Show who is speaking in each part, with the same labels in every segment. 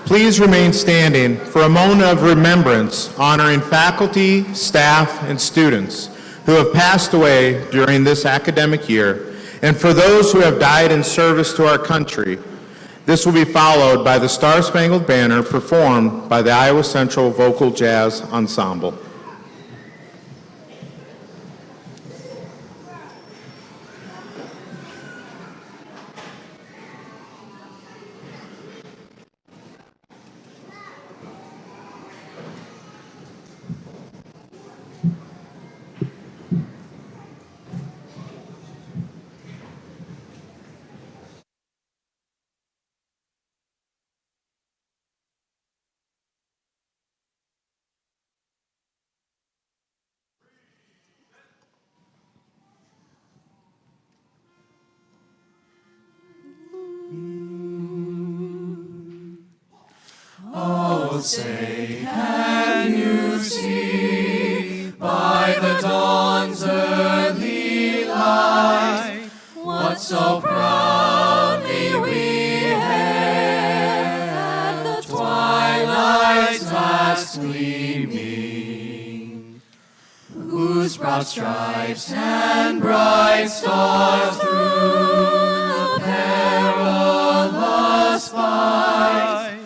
Speaker 1: Please remain standing for a moment of remembrance honoring faculty, staff, and students who have passed away during this academic year, and for those who have died in service to our country. This will be followed by the Star-Spangled Banner performed by the Iowa Central Vocal Jazz Ensemble.
Speaker 2: Oh, say, can you see by the dawn's early light what so proudly we hailed at the twilight's last gleaming, whose broad stripes and bright stars through the perilous fight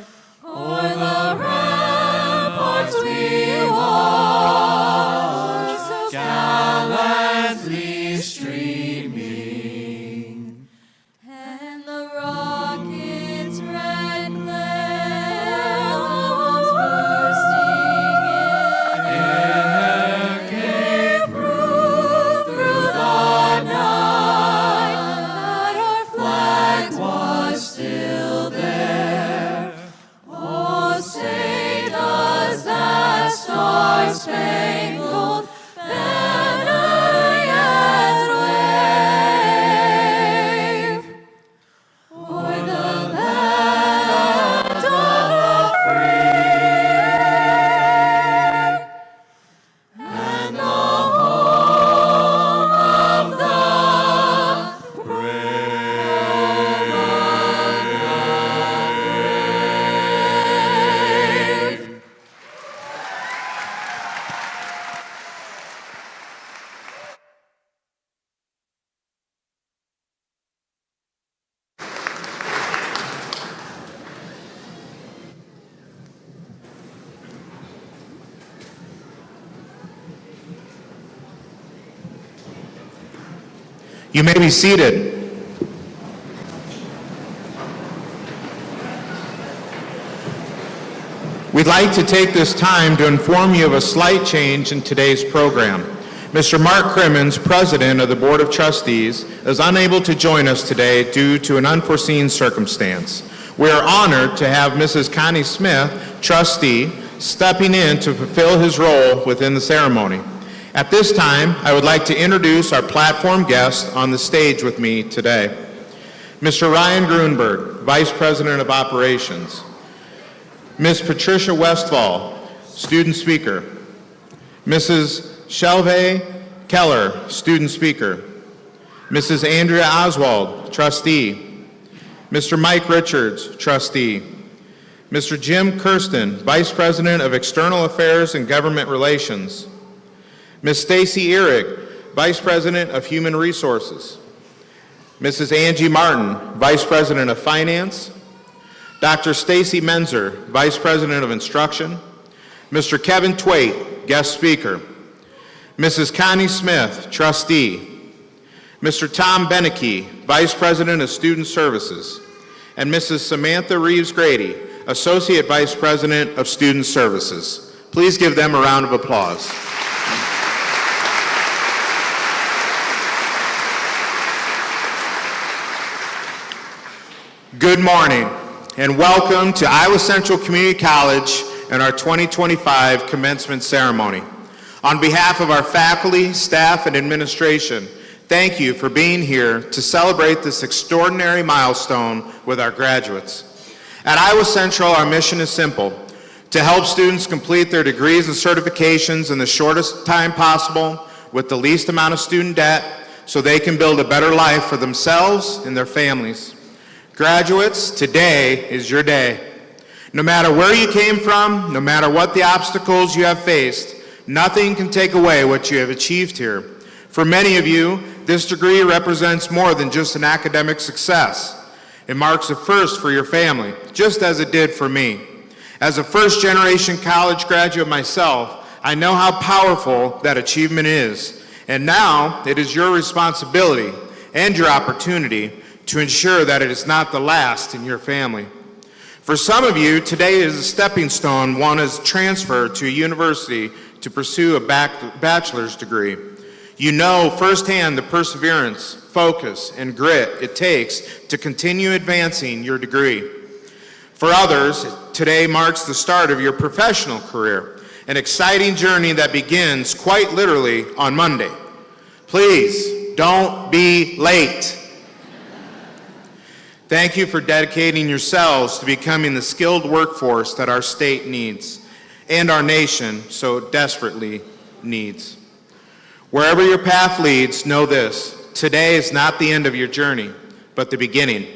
Speaker 2: o'er the ramparts we watched, so gallantly streaming, and the rocket's red glare was bursting in air, gave proof through the night that our flag was still there. Oh, say, does that star-spangled banner yet wave o'er the land of the free and the home of the brave?
Speaker 1: You may be seated. We'd like to take this time to inform you of a slight change in today's program. Mr. Mark Crimmins, President of the Board of Trustees, is unable to join us today due to an unforeseen circumstance. We are honored to have Mrs. Connie Smith, Trustee, stepping in to fulfill his role within the ceremony. At this time, I would like to introduce our platform guest on the stage with me today. Mr. Ryan Grunberg, Vice President of Operations. Ms. Patricia Westfall, Student Speaker. Mrs. Shelve Keller, Student Speaker. Mrs. Andrea Oswald, Trustee. Mr. Mike Richards, Trustee. Mr. Jim Kirsten, Vice President of External Affairs and Government Relations. Ms. Stacy Erick, Vice President of Human Resources. Mrs. Angie Martin, Vice President of Finance. Dr. Stacy Menzer, Vice President of Instruction. Mr. Kevin Twait, Guest Speaker. Mrs. Connie Smith, Trustee. Mr. Tom Beneke, Vice President of Student Services. And Mrs. Samantha Reeves-Grady, Associate Vice President of Student Services. Please give them a round of applause. Good morning, and welcome to Iowa Central Community College and our 2025 commencement ceremony. On behalf of our faculty, staff, and administration, thank you for being here to celebrate this extraordinary milestone with our graduates. At Iowa Central, our mission is simple: to help students complete their degrees and certifications in the shortest time possible with the least amount of student debt so they can build a better life for themselves and their families. Graduates, today is your day. No matter where you came from, no matter what the obstacles you have faced, nothing can take away what you have achieved here. For many of you, this degree represents more than just an academic success. It marks a first for your family, just as it did for me. As a first-generation college graduate myself, I know how powerful that achievement is. And now, it is your responsibility and your opportunity to ensure that it is not the last in your family. For some of you, today is a stepping stone. One is transfer to a university to pursue a bachelor's degree. You know firsthand the perseverance, focus, and grit it takes to continue advancing your degree. For others, today marks the start of your professional career, an exciting journey that begins quite literally on Monday. Please, don't be late. Thank you for dedicating yourselves to becoming the skilled workforce that our state needs and our nation so desperately needs. Wherever your path leads, know this: today is not the end of your journey, but the beginning.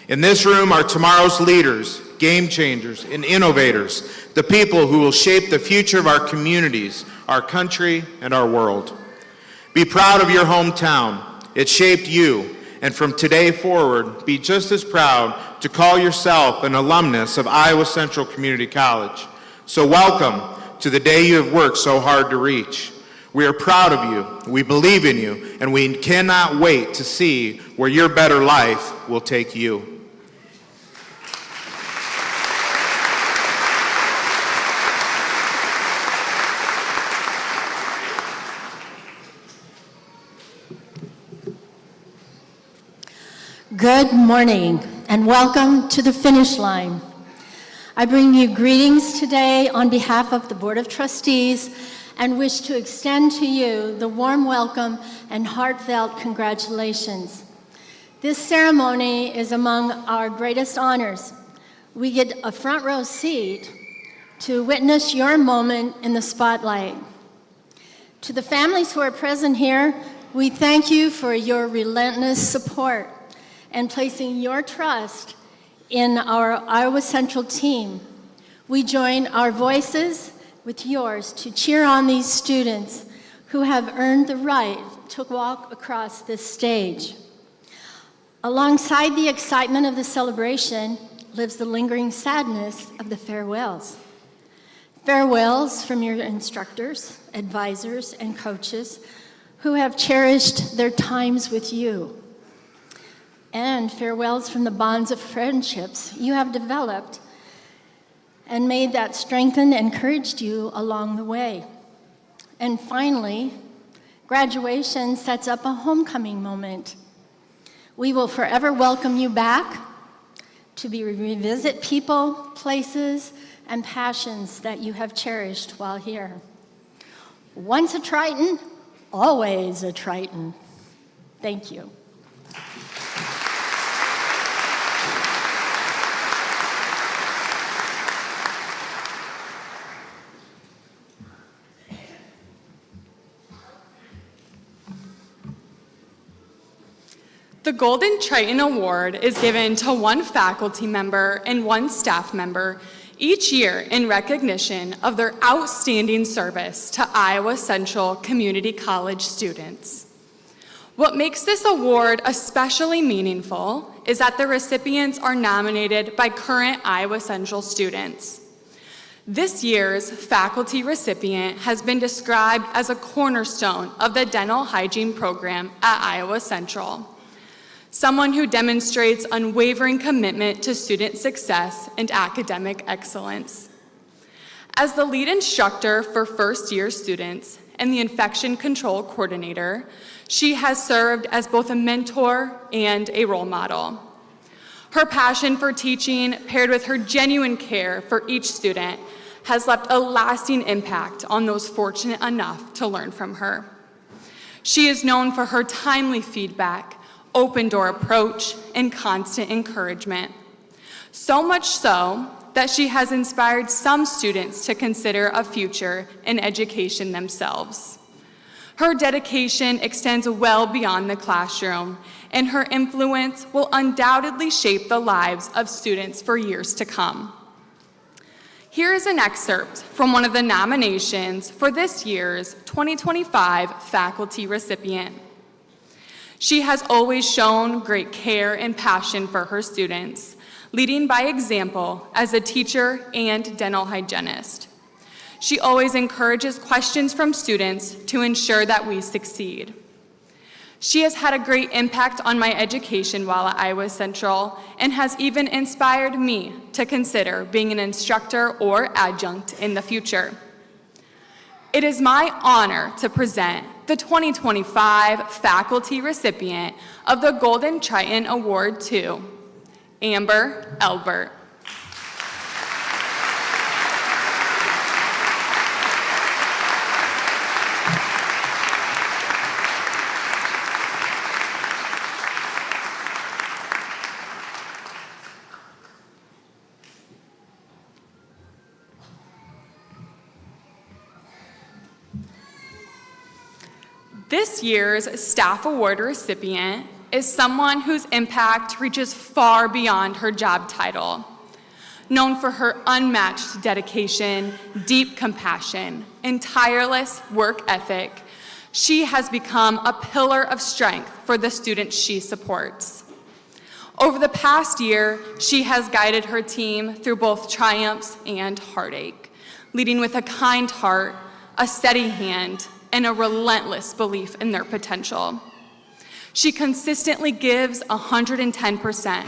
Speaker 1: In this room are tomorrow's leaders, game changers, and innovators, the people who will shape the future of our communities, our country, and our world. Be proud of your hometown. It shaped you. And from today forward, be just as proud to call yourself an alumnus of Iowa Central Community College. So welcome to the day you have worked so hard to reach. We are proud of you, we believe in you, and we cannot wait to see where your better life will take you.
Speaker 3: Good morning and welcome to the finish line. I bring you greetings today on behalf of the Board of Trustees and wish to extend to you the warm welcome and heartfelt congratulations. This ceremony is among our greatest honors. We get a front row seat to witness your moment in the spotlight. To the families who are present here, we thank you for your relentless support and placing your trust in our Iowa Central team. We join our voices with yours to cheer on these students who have earned the right to walk across this stage. Alongside the excitement of the celebration lives the lingering sadness of the farewells. Farewells from your instructors, advisors, and coaches who have cherished their times with you. And farewells from the bonds of friendships you have developed and made that strengthened and encouraged you along the way. And finally, graduation sets up a homecoming moment. We will forever welcome you back to revisit people, places, and passions that you have cherished while here. Once a Triton, always a Triton. Thank you.
Speaker 4: The Golden Triton Award is given to one faculty member and one staff member each year in recognition of their outstanding service to Iowa Central Community College students. What makes this award especially meaningful is that the recipients are nominated by current Iowa Central students. This year's faculty recipient has been described as a cornerstone of the dental hygiene program at Iowa Central. Someone who demonstrates unwavering commitment to student success and academic excellence. As the lead instructor for first-year students and the infection control coordinator, she has served as both a mentor and a role model. Her passion for teaching, paired with her genuine care for each student, has left a lasting impact on those fortunate enough to learn from her. She is known for her timely feedback, open-door approach, and constant encouragement. So much so that she has inspired some students to consider a future in education themselves. Her dedication extends well beyond the classroom, and her influence will undoubtedly shape the lives of students for years to come. Here is an excerpt from one of the nominations for this year's 2025 faculty recipient. She has always shown great care and passion for her students, leading by example as a teacher and dental hygienist. She always encourages questions from students to ensure that we succeed. She has had a great impact on my education while at Iowa Central and has even inspired me to consider being an instructor or adjunct in the future. It is my honor to present the 2025 faculty recipient of the Golden Triton Award to Amber Elbert. This year's Staff Award recipient is someone whose impact reaches far beyond her job title. Known for her unmatched dedication, deep compassion, and tireless work ethic, she has become a pillar of strength for the students she supports. Over the past year, she has guided her team through both triumphs and heartache, leading with a kind heart, a steady hand, and a relentless belief in their potential. She consistently gives 110%,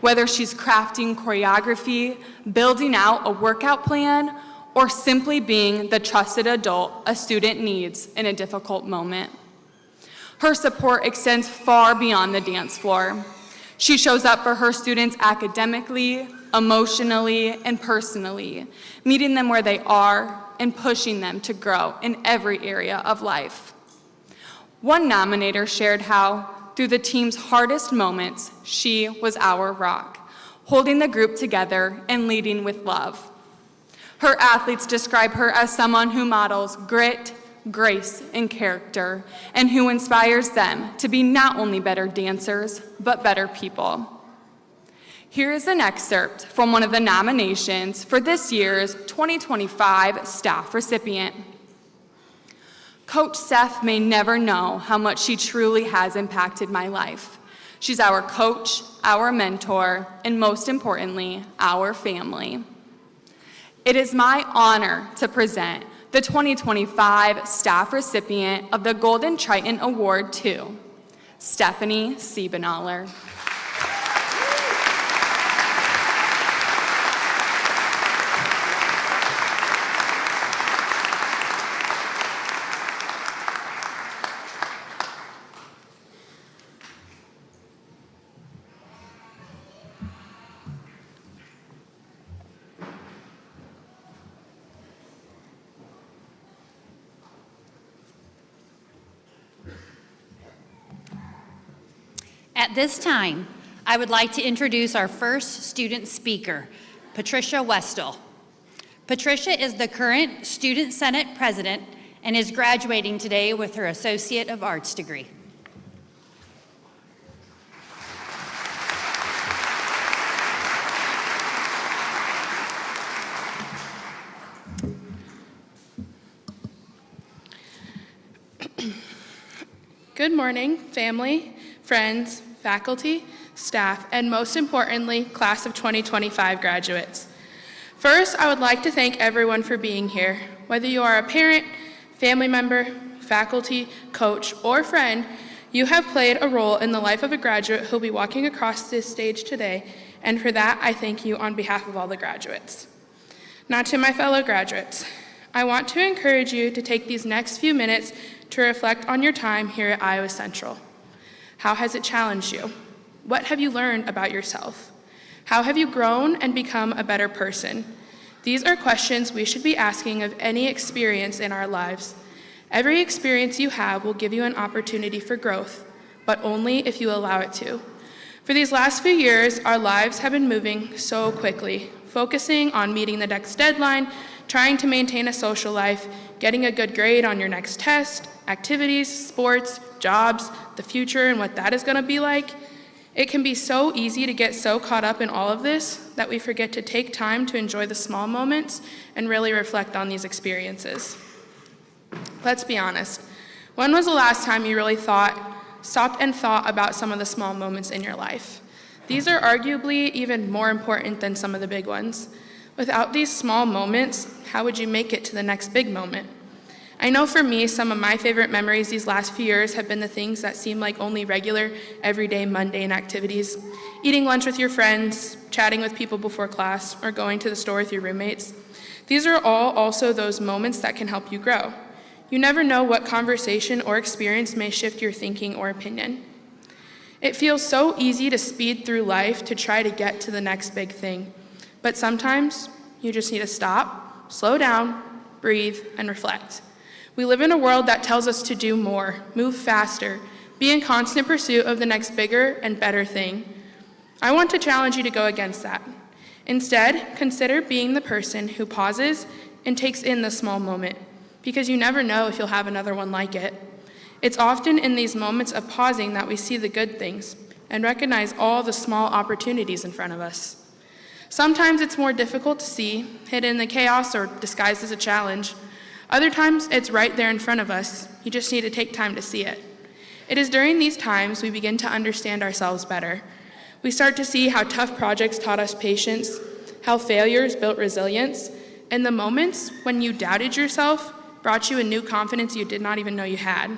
Speaker 4: whether she's crafting choreography, building out a workout plan, or simply being the trusted adult a student needs in a difficult moment. Her support extends far beyond the dance floor. She shows up for her students academically, emotionally, and personally, meeting them where they are and pushing them to grow in every area of life. One nominator shared how, through the team's hardest moments, she was our rock, holding the group together and leading with love. Her athletes describe her as someone who models grit, grace, and character, and who inspires them to be not only better dancers, but better people. Here is an excerpt from one of the nominations for this year's 2025 staff recipient. Coach Seth may never know how much she truly has impacted my life. She's our coach, our mentor, and most importantly, our family. It is my honor to present the 2025 staff recipient of the Golden Triton Award to Stephanie Siebenaller.
Speaker 5: At this time, I would like to introduce our first student speaker, Patricia Westall. Patricia is the current Student Senate President and is graduating today with her Associate of Arts degree.
Speaker 6: Good morning, family, friends, faculty, staff, and most importantly, class of 2025 graduates. First, I would like to thank everyone for being here. Whether you are a parent, family member, faculty, coach, or friend, you have played a role in the life of a graduate who will be walking across this stage today, and for that, I thank you on behalf of all the graduates. Now to my fellow graduates, I want to encourage you to take these next few minutes to reflect on your time here at Iowa Central. How has it challenged you? What have you learned about yourself? How have you grown and become a better person? These are questions we should be asking of any experience in our lives. Every experience you have will give you an opportunity for growth, but only if you allow it to. For these last few years, our lives have been moving so quickly, focusing on meeting the next deadline, trying to maintain a social life, getting a good grade on your next test, activities, sports, jobs, the future, and what that is going to be like. It can be so easy to get so caught up in all of this that we forget to take time to enjoy the small moments and really reflect on these experiences. Let's be honest. When was the last time you really stopped and thought about some of the small moments in your life? These are arguably even more important than some of the big ones. Without these small moments, how would you make it to the next big moment? I know for me, some of my favorite memories these last few years have been the things that seem like only regular, everyday, mundane activities. Eating lunch with your friends, chatting with people before class, or going to the store with your roommates. These are all also those moments that can help you grow. You never know what conversation or experience may shift your thinking or opinion. It feels so easy to speed through life to try to get to the next big thing. But sometimes you just need to stop, slow down, breathe, and reflect. We live in a world that tells us to do more, move faster, be in constant pursuit of the next bigger and better thing. I want to challenge you to go against that. Instead, consider being the person who pauses and takes in the small moment, because you never know if you'll have another one like it. It's often in these moments of pausing that we see the good things and recognize all the small opportunities in front of us. Sometimes it's more difficult to see, hidden in the chaos or disguised as a challenge. Other times, it's right there in front of us. You just need to take time to see it. It is during these times we begin to understand ourselves better. We start to see how tough projects taught us patience, how failures built resilience, and the moments when you doubted yourself brought you a new confidence you did not even know you had.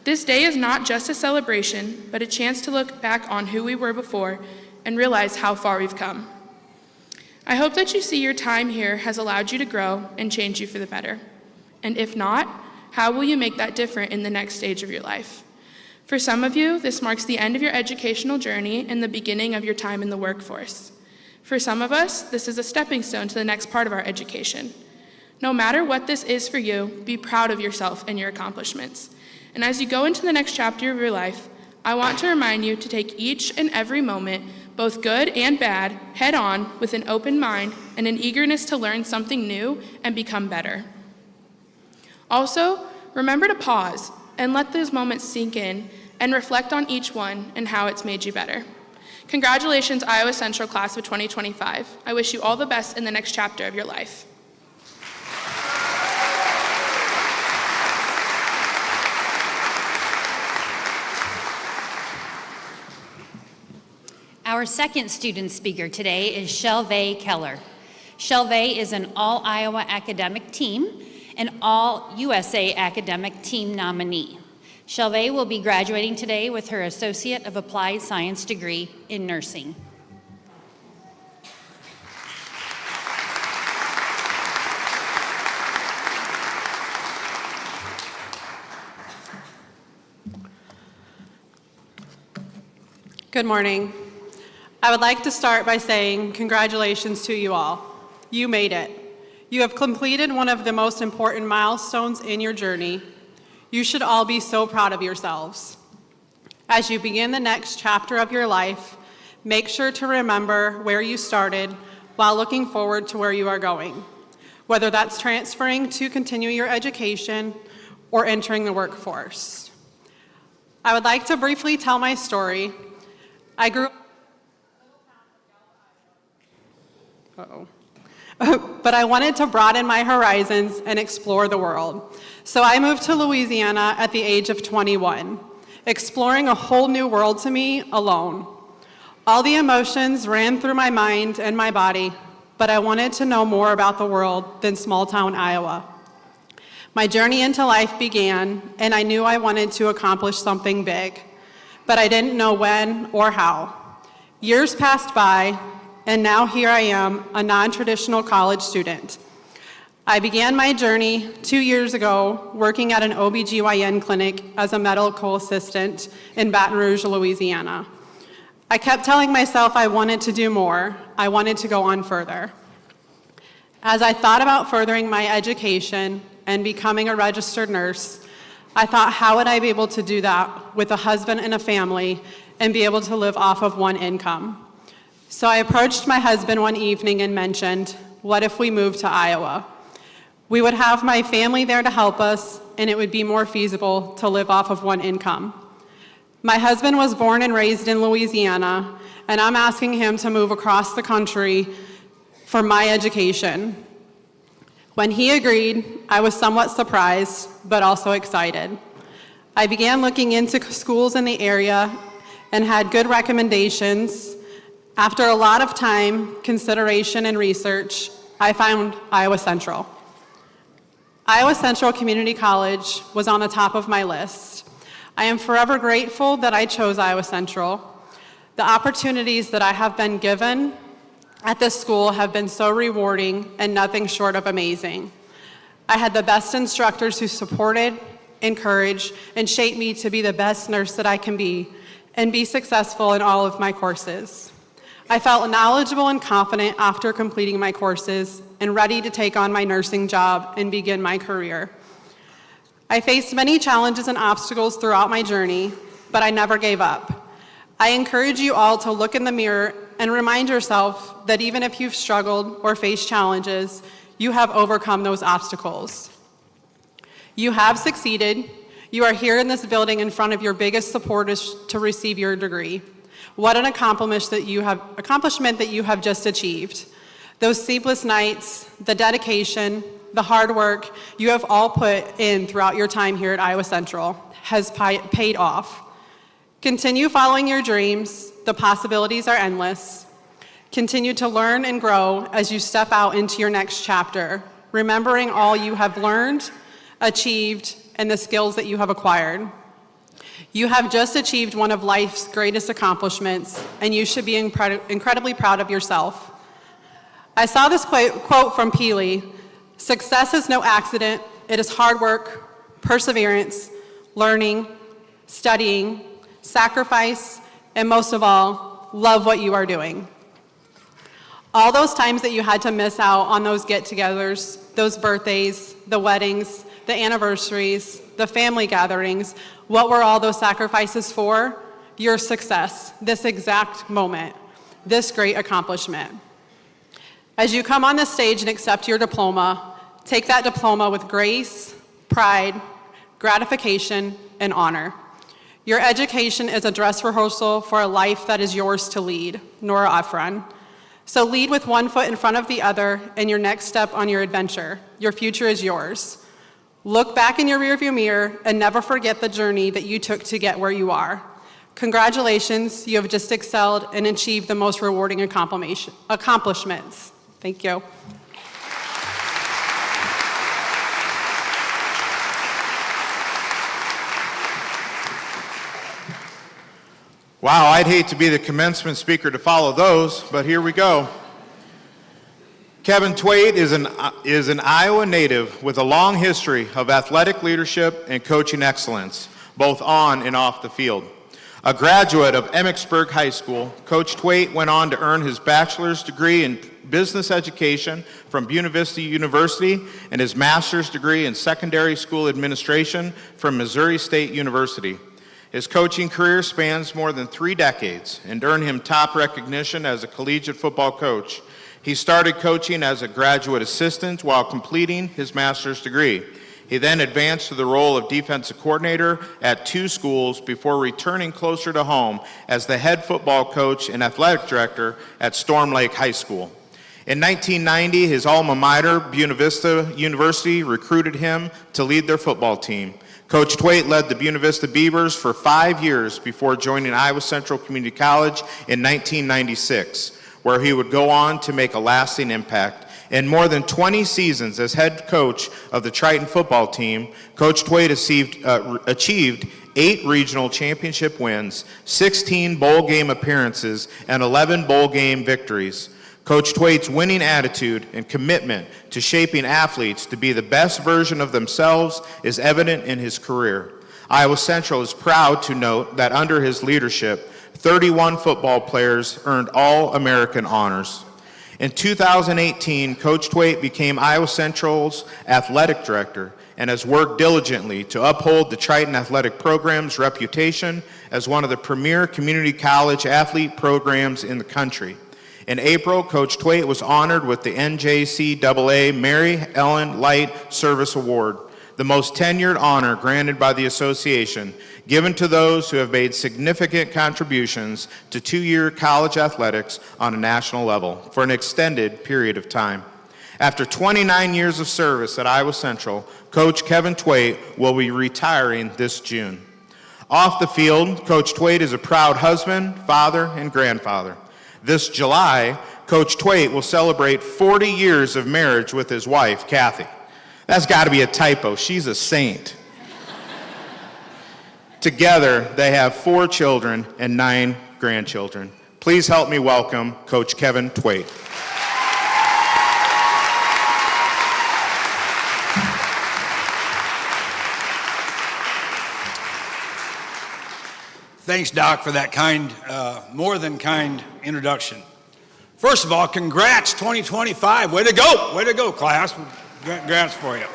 Speaker 6: This day is not just a celebration, but a chance to look back on who we were before and realize how far we've come. I hope that you see your time here has allowed you to grow and change you for the better. And if not, how will you make that different in the next stage of your life? For some of you, this marks the end of your educational journey and the beginning of your time in the workforce. For some of us, this is a stepping stone to the next part of our education. No matter what this is for you, be proud of yourself and your accomplishments. And as you go into the next chapter of your life, I want to remind you to take each and every moment, both good and bad, head on with an open mind and an eagerness to learn something new and become better. Also, remember to pause and let those moments sink in and reflect on each one and how it's made you better. Congratulations, Iowa Central Class of 2025. I wish you all the best in the next chapter of your life.
Speaker 5: Our second student speaker today is Shelvae Keller. Shelvae is an All-Iowa Academic Team and All-USA Academic Team nominee. Shelvae will be graduating today with her Associate of Applied Science degree in nursing.
Speaker 7: Good morning. I would like to start by saying congratulations to you all. You made it. You have completed one of the most important milestones in your journey. You should all be so proud of yourselves. As you begin the next chapter of your life, make sure to remember where you started while looking forward to where you are going, whether that's transferring to continue your education or entering the workforce. I would like to briefly tell my story. I grew up but I wanted to broaden my horizons and explore the world. So I moved to Louisiana at the age of 21, exploring a whole new world to me alone. All the emotions ran through my mind and my body, but I wanted to know more about the world than small-town Iowa. My journey into life began, and I knew I wanted to accomplish something big, but I didn't know when or how. Years passed by, and now here I am, a non-traditional college student. I began my journey 2 years ago working at an OBGYN clinic as a medical assistant in Baton Rouge, Louisiana. I kept telling myself I wanted to do more. I wanted to go on further. As I thought about furthering my education and becoming a registered nurse, I thought, how would I be able to do that with a husband and a family and be able to live off of one income? So I approached my husband one evening and mentioned, what if we moved to Iowa? We would have my family there to help us, and it would be more feasible to live off of one income. My husband was born and raised in Louisiana, and I'm asking him to move across the country for my education. When he agreed, I was somewhat surprised, but also excited. I began looking into schools in the area and had good recommendations. After a lot of time, consideration, and research, I found Iowa Central. Iowa Central Community College was on the top of my list. I am forever grateful that I chose Iowa Central. The opportunities that I have been given at this school have been so rewarding and nothing short of amazing. I had the best instructors who supported, encouraged, and shaped me to be the best nurse that I can be and be successful in all of my courses. I felt knowledgeable and confident after completing my courses and ready to take on my nursing job and begin my career. I faced many challenges and obstacles throughout my journey, but I never gave up. I encourage you all to look in the mirror and remind yourself that even if you've struggled or faced challenges, you have overcome those obstacles. You have succeeded. You are here in this building in front of your biggest supporters to receive your degree. What an accomplishment that you have just achieved. Those sleepless nights, the dedication, the hard work you have all put in throughout your time here at Iowa Central has paid off. Continue following your dreams. The possibilities are endless. Continue to learn and grow as you step out into your next chapter, remembering all you have learned, achieved, and the skills that you have acquired. You have just achieved one of life's greatest accomplishments, and you should be incredibly proud of yourself. I saw this quote from Peely: "Success is no accident. It is hard work, perseverance, learning, studying, sacrifice, and most of all, love what you are doing." All those times that you had to miss out on those get-togethers, those birthdays, the weddings, the anniversaries, the family gatherings, what were all those sacrifices for? Your success, this exact moment, this great accomplishment. As you come on the stage and accept your diploma, take that diploma with grace, pride, gratification, and honor. Your education is a dress rehearsal for a life that is yours to lead, Nora Afran. So lead with one foot in front of the other in your next step on your adventure. Your future is yours. Look back in your rearview mirror and never forget the journey that you took to get where you are. Congratulations, you have just excelled and achieved the most rewarding accomplishments. Thank you.
Speaker 1: Wow, I'd hate to be the commencement speaker to follow those, but here we go. Kevin Twait is an Iowa native with a long history of athletic leadership and coaching excellence, both on and off the field. A graduate of Emmitsburg High School, Coach Twait went on to earn his bachelor's degree in business education from Buena Vista University and his master's degree in secondary school administration from Missouri State University. His coaching career spans more than 3 decades and earned him top recognition as a collegiate football coach. He started coaching as a graduate assistant while completing his master's degree. He then advanced to the role of defensive coordinator at 2 schools before returning closer to home as the head football coach and athletic director at Storm Lake High School. In 1990, his alma mater, Buena Vista University, recruited him to lead their football team. Coach Twait led the Buena Vista Beavers for 5 years before joining Iowa Central Community College in 1996, where he would go on to make a lasting impact. In more than 20 seasons as head coach of the Triton football team, Coach Twait achieved 8 regional championship wins, 16 bowl game appearances, and 11 bowl game victories. Coach Twait's winning attitude and commitment to shaping athletes to be the best version of themselves is evident in his career. Iowa Central is proud to note that under his leadership, 31 football players earned All-American honors. In 2018, Coach Twait became Iowa Central's athletic director and has worked diligently to uphold the Triton athletic program's reputation as one of the premier community college athlete programs in the country. In April, Coach Twait was honored with the NJCAA Mary Ellen Light Service Award. the most tenured honor granted by the association, given to those who have made significant contributions to two-year college athletics on a national level for an extended period of time. After 29 years of service at Iowa Central, Coach Kevin Twait will be retiring this June. Off the field, Coach Twait is a proud husband, father, and grandfather. This July, Coach Twait will celebrate 40 years of marriage with his wife, Kathy. That's got to be a typo. She's a saint. Together, they have 4 children and 9 grandchildren. Please help me welcome Coach Kevin Twait.
Speaker 8: Thanks, Doc, for that kind, more than kind introduction. First of all, congrats 2025. Way to go, class. Congrats for you.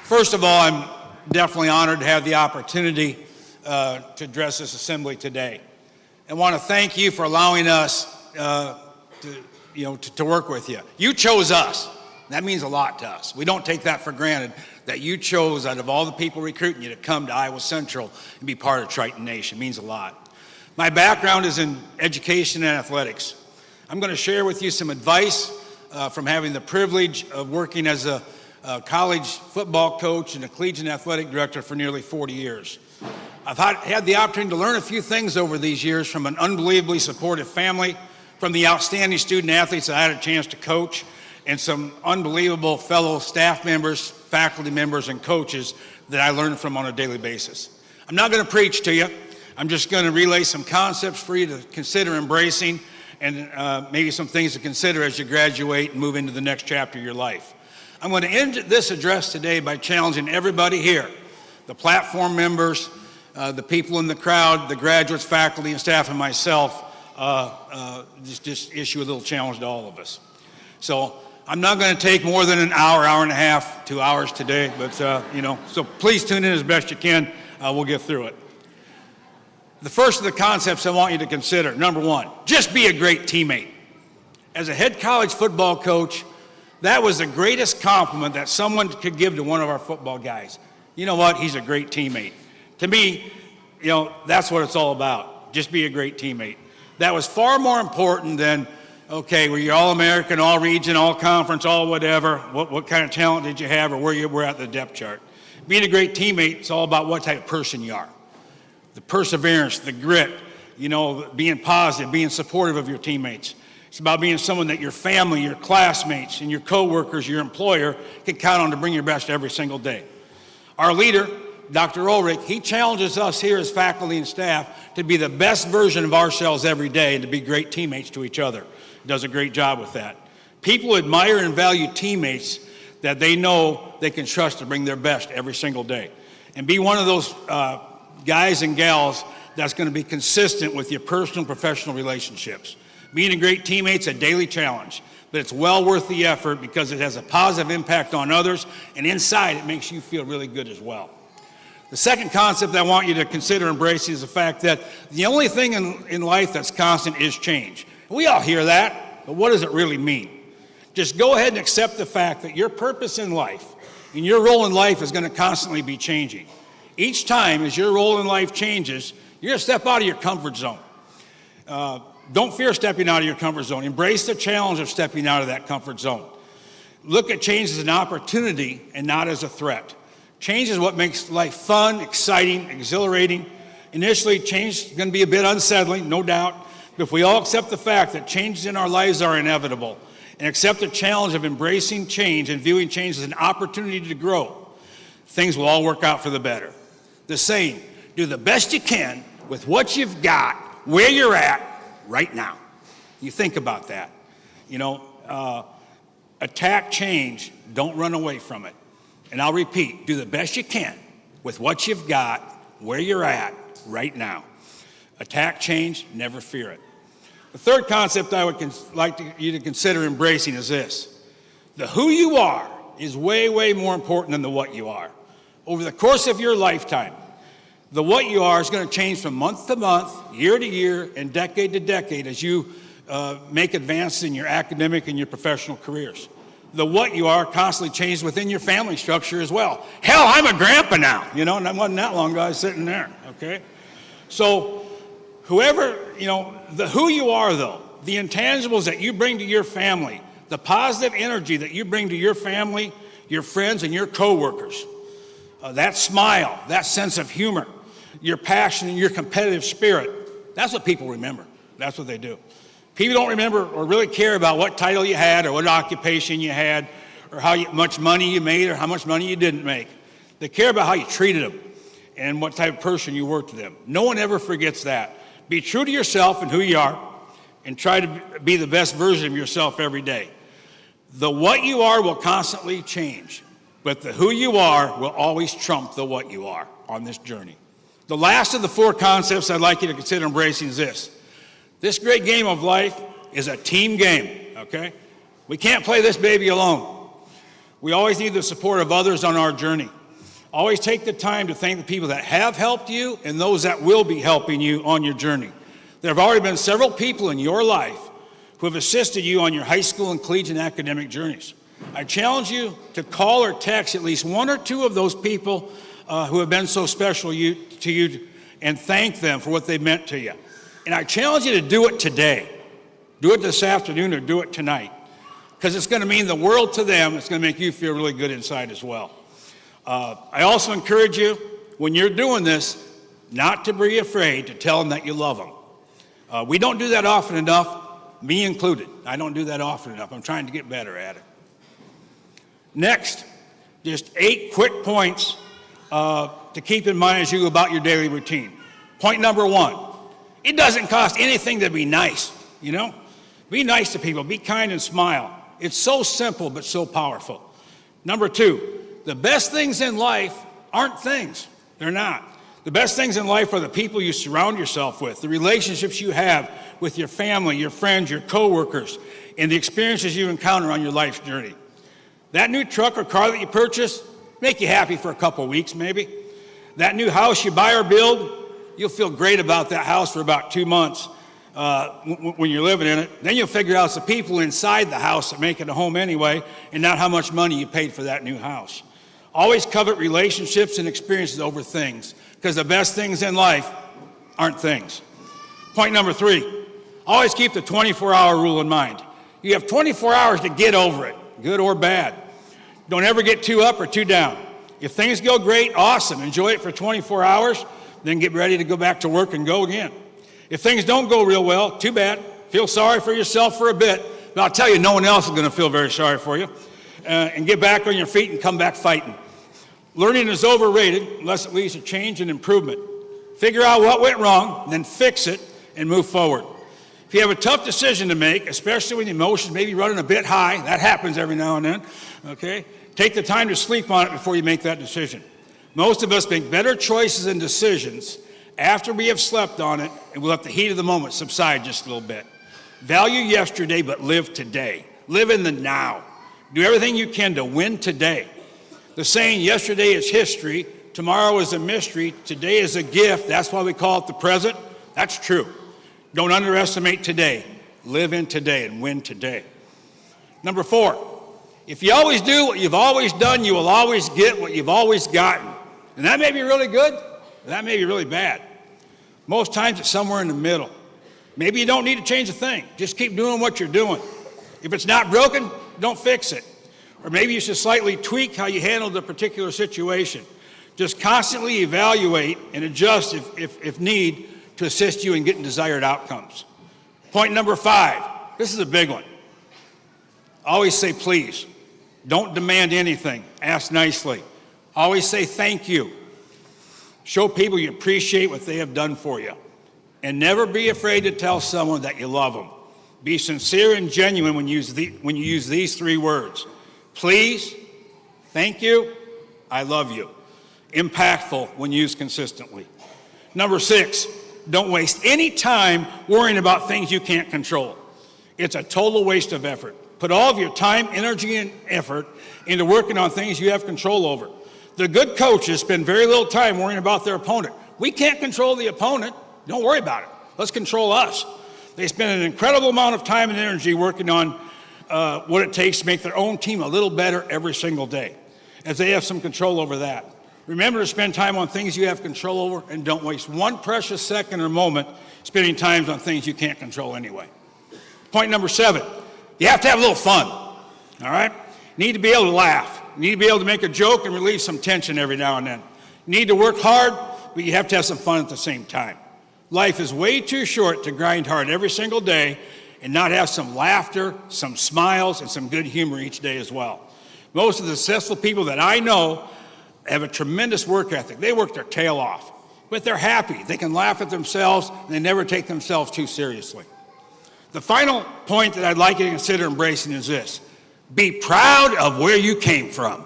Speaker 8: First of all, I'm definitely honored to have the opportunity to address this assembly today. I want to thank you for allowing us to work with you. You chose us. That means a lot to us. We don't take that for granted, that you chose out of all the people recruiting you to come to Iowa Central and be part of Triton Nation. It means a lot. My background is in education and athletics. I'm going to share with you some advice from having the privilege of working as a college football coach and a collegiate athletic director for nearly 40 years. I've had the opportunity to learn a few things over these years from an unbelievably supportive family, from the outstanding student athletes I had a chance to coach, and some unbelievable fellow staff members, faculty members, and coaches that I learn from on a daily basis. I'm not going to preach to you. I'm just going to relay some concepts for you to consider embracing, and maybe some things to consider as you graduate and move into the next chapter of your life. I'm going to end this address today by challenging everybody here, the platform members, the people in the crowd, the graduates, faculty, and staff, and myself, just issue a little challenge to all of us. So I'm not going to take more than an hour, hour and a half, 2 hours today, but so please tune in as best you can. We'll get through it. The first of the concepts I want you to consider, number one, just be a great teammate. As a head college football coach, that was the greatest compliment that someone could give to one of our football guys. You know what? He's a great teammate. To me, that's what it's all about. Just be a great teammate. That was far more important than, okay, were you All-American, All-Region, All-Conference, all whatever, what kind of talent did you have, or where you were at the depth chart. Being a great teammate is all about what type of person you are. The perseverance, the grit, being positive, being supportive of your teammates. It's about being someone that your family, your classmates, and your coworkers, your employer can count on to bring your best every single day. Our leader, Dr. Ulrich, he challenges us here as faculty and staff to be the best version of ourselves every day and to be great teammates to each other. He does a great job with that. People admire and value teammates that they know they can trust to bring their best every single day. And be one of those guys and gals that's going to be consistent with your personal and professional relationships. Being a great teammate's a daily challenge, but it's well worth the effort because it has a positive impact on others, and inside it makes you feel really good as well. The second concept I want you to consider embracing is the fact that the only thing in life that's constant is change. We all hear that, but what does it really mean? Just go ahead and accept the fact that your purpose in life and your role in life is going to constantly be changing. Each time as your role in life changes, you're going to step out of your comfort zone. Don't fear stepping out of your comfort zone. Embrace the challenge of stepping out of that comfort zone. Look at change as an opportunity and not as a threat. Change is what makes life fun, exciting, exhilarating. Initially, change is going to be a bit unsettling, no doubt. But if we all accept the fact that changes in our lives are inevitable and accept the challenge of embracing change and viewing change as an opportunity to grow, things will all work out for the better. The saying, do the best you can with what you've got, where you're at, right now. You think about that. Attack change, don't run away from it. And I'll repeat, do the best you can with what you've got, where you're at, right now. Attack change, never fear it. The third concept I would like you to consider embracing is this. The who you are is way, way more important than the what you are. Over the course of your lifetime, the what you are is going to change from month to month, year to year, and decade to decade as you make advances in your academic and your professional careers. the what you are constantly changes within your family structure as well. Hell, I'm a grandpa now, you know, and it wasn't that long ago I was sitting there, okay? So whoever, you know, the who you are though, the intangibles that you bring to your family, the positive energy that you bring to your family, your friends, and your coworkers, that smile, that sense of humor, your passion and your competitive spirit, that's what people remember. That's what they do. People don't remember or really care about what title you had or what occupation you had or how much money you made or how much money you didn't make. They care about how you treated them and what type of person you were to them. No one ever forgets that. Be true to yourself and who you are and try to be the best version of yourself every day. The what you are will constantly change, but the who you are will always trump the what you are on this journey. The last of the 4 concepts I'd like you to consider embracing is this. This great game of life is a team game, okay? We can't play this baby alone. We always need the support of others on our journey. Always take the time to thank the people that have helped you and those that will be helping you on your journey. There have already been several people in your life who have assisted you on your high school and collegiate academic journeys. I challenge you to call or text at least 1 or 2 of those people who have been so special to you and thank them for what they meant to you. And I challenge you to do it today. Do it this afternoon or do it tonight. Because it's going to mean the world to them. It's going to make you feel really good inside as well. I also encourage you, when you're doing this, not to be afraid to tell them that you love them. We don't do that often enough, me included. I don't do that often enough. I'm trying to get better at it. Next, just 8 quick points to keep in mind as you go about your daily routine. Point number 1. It doesn't cost anything to be nice, you know? Be nice to people, be kind and smile. It's so simple but so powerful. Number 2, the best things in life aren't things. They're not. The best things in life are the people you surround yourself with, the relationships you have with your family, your friends, your coworkers, and the experiences you encounter on your life's journey. That new truck or car that you purchase, make you happy for a couple weeks maybe. That new house you buy or build, you'll feel great about that house for about 2 months when you're living in it. Then you'll figure out it's the people inside the house that make it a home anyway, and not how much money you paid for that new house. Always covet relationships and experiences over things, because the best things in life aren't things. Point number 3, always keep the 24-hour rule in mind. You have 24 hours to get over it, good or bad. Don't ever get too up or too down. If things go great, awesome, enjoy it for 24 hours, then get ready to go back to work and go again. If things don't go real well, too bad. Feel sorry for yourself for a bit, but I'll tell you, no one else is going to feel very sorry for you. And get back on your feet and come back fighting. Learning is overrated unless it leads to change and improvement. Figure out what went wrong, then fix it and move forward. If you have a tough decision to make, especially when the emotions may be running a bit high, that happens every now and then, okay? Take the time to sleep on it before you make that decision. Most of us make better choices and decisions after we have slept on it, and we'll let the heat of the moment subside just a little bit. Value yesterday, but live today. Live in the now. Do everything you can to win today. The saying, yesterday is history, tomorrow is a mystery, today is a gift, that's why we call it the present. That's true. Don't underestimate today. Live in today and win today. Number 4, if you always do what you've always done, you will always get what you've always gotten. And that may be really good, or that may be really bad. Most times it's somewhere in the middle. Maybe you don't need to change a thing. Just keep doing what you're doing. If it's not broken, don't fix it. Or maybe you should slightly tweak how you handle the particular situation. Just constantly evaluate and adjust if need to assist you in getting desired outcomes. Point number 5, this is a big one. Always say please. Don't demand anything. Ask nicely. Always say thank you. Show people you appreciate what they have done for you. And never be afraid to tell someone that you love them. Be sincere and genuine when you use these 3 words. Please, thank you, I love you. Impactful when used consistently. Number 6, don't waste any time worrying about things you can't control. It's a total waste of effort. Put all of your time, energy, and effort into working on things you have control over. The good coaches spend very little time worrying about their opponent. We can't control the opponent. Don't worry about it. Let's control us. They spend an incredible amount of time and energy working on what it takes to make their own team a little better every single day, as they have some control over that. Remember to spend time on things you have control over, and don't waste one precious second or moment spending time on things you can't control anyway. Point number 7, you have to have a little fun, all right? You need to be able to laugh. You need to be able to make a joke and relieve some tension every now and then. You need to work hard, but you have to have some fun at the same time. Life is way too short to grind hard every single day and not have some laughter, some smiles, and some good humor each day as well. Most of the successful people that I know have a tremendous work ethic. They work their tail off, but they're happy. They can laugh at themselves, and they never take themselves too seriously. The final point that I'd like you to consider embracing is this: be proud of where you came from.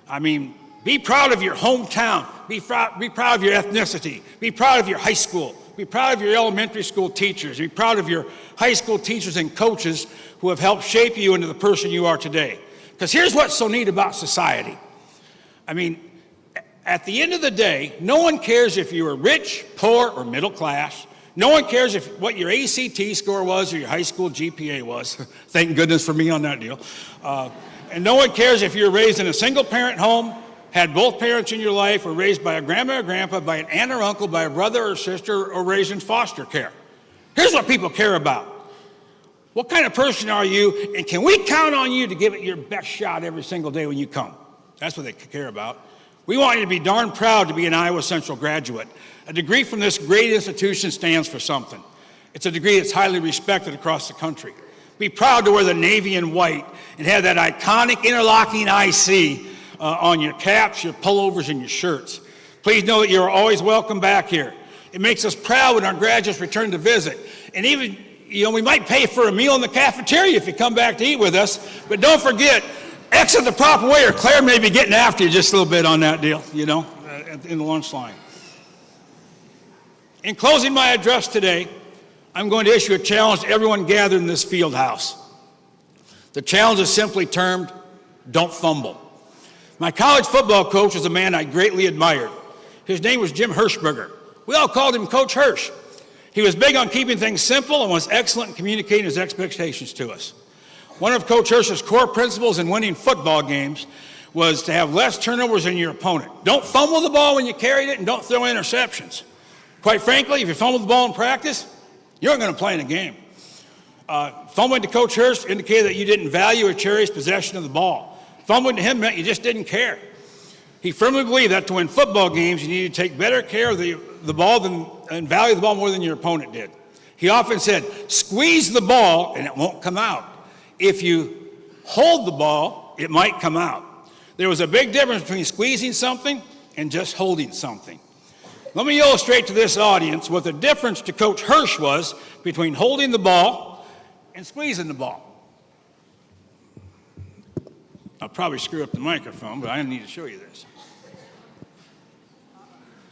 Speaker 8: I mean, be proud of your hometown. Be proud of your ethnicity. Be proud of your high school. Be proud of your elementary school teachers. Be proud of your high school teachers and coaches who have helped shape you into the person you are today. Because here's what's so neat about society. I mean, at the end of the day, no one cares if you were rich, poor, or middle class. No one cares what your ACT score was or your high school GPA was. Thank goodness for me on that deal. And no one cares if you were raised in a single-parent home, had both parents in your life, were raised by a grandma or grandpa, by an aunt or uncle, by a brother or sister, or raised in foster care. Here's what people care about. What kind of person are you, and can we count on you to give it your best shot every single day when you come? That's what they care about. We want you to be darn proud to be an Iowa Central graduate. A degree from this great institution stands for something. It's a degree that's highly respected across the country. Be proud to wear the navy and white and have that iconic interlocking IC on your caps, your pullovers, and your shirts. Please know that you're always welcome back here. It makes us proud when our graduates return to visit. And even, we might pay for a meal in the cafeteria if you come back to eat with us, but don't forget, exit the proper way or Claire may be getting after you just a little bit on that deal, in the lunch line. In closing my address today, I'm going to issue a challenge to everyone gathered in this field house. The challenge is simply termed, don't fumble. My college football coach was a man I greatly admired. His name was Jim Hirschberger. We all called him Coach Hirsch. He was big on keeping things simple and was excellent in communicating his expectations to us. One of Coach Hirsch's core principles in winning football games was to have less turnovers than your opponent. Don't fumble the ball when you carried it, and don't throw interceptions. Quite frankly, if you fumble the ball in practice, you aren't going to play in a game. Fumbling to Coach Hirsch indicated that you didn't value or cherish possession of the ball. Fumbling to him meant you just didn't care. He firmly believed that to win football games, you needed to take better care of the ball and value the ball more than your opponent did. He often said, squeeze the ball and it won't come out. If you hold the ball, it might come out. There was a big difference between squeezing something and just holding something. Let me illustrate to this audience what the difference to Coach Hirsch was between holding the ball and squeezing the ball. I'll probably screw up the microphone, but I need to show you this.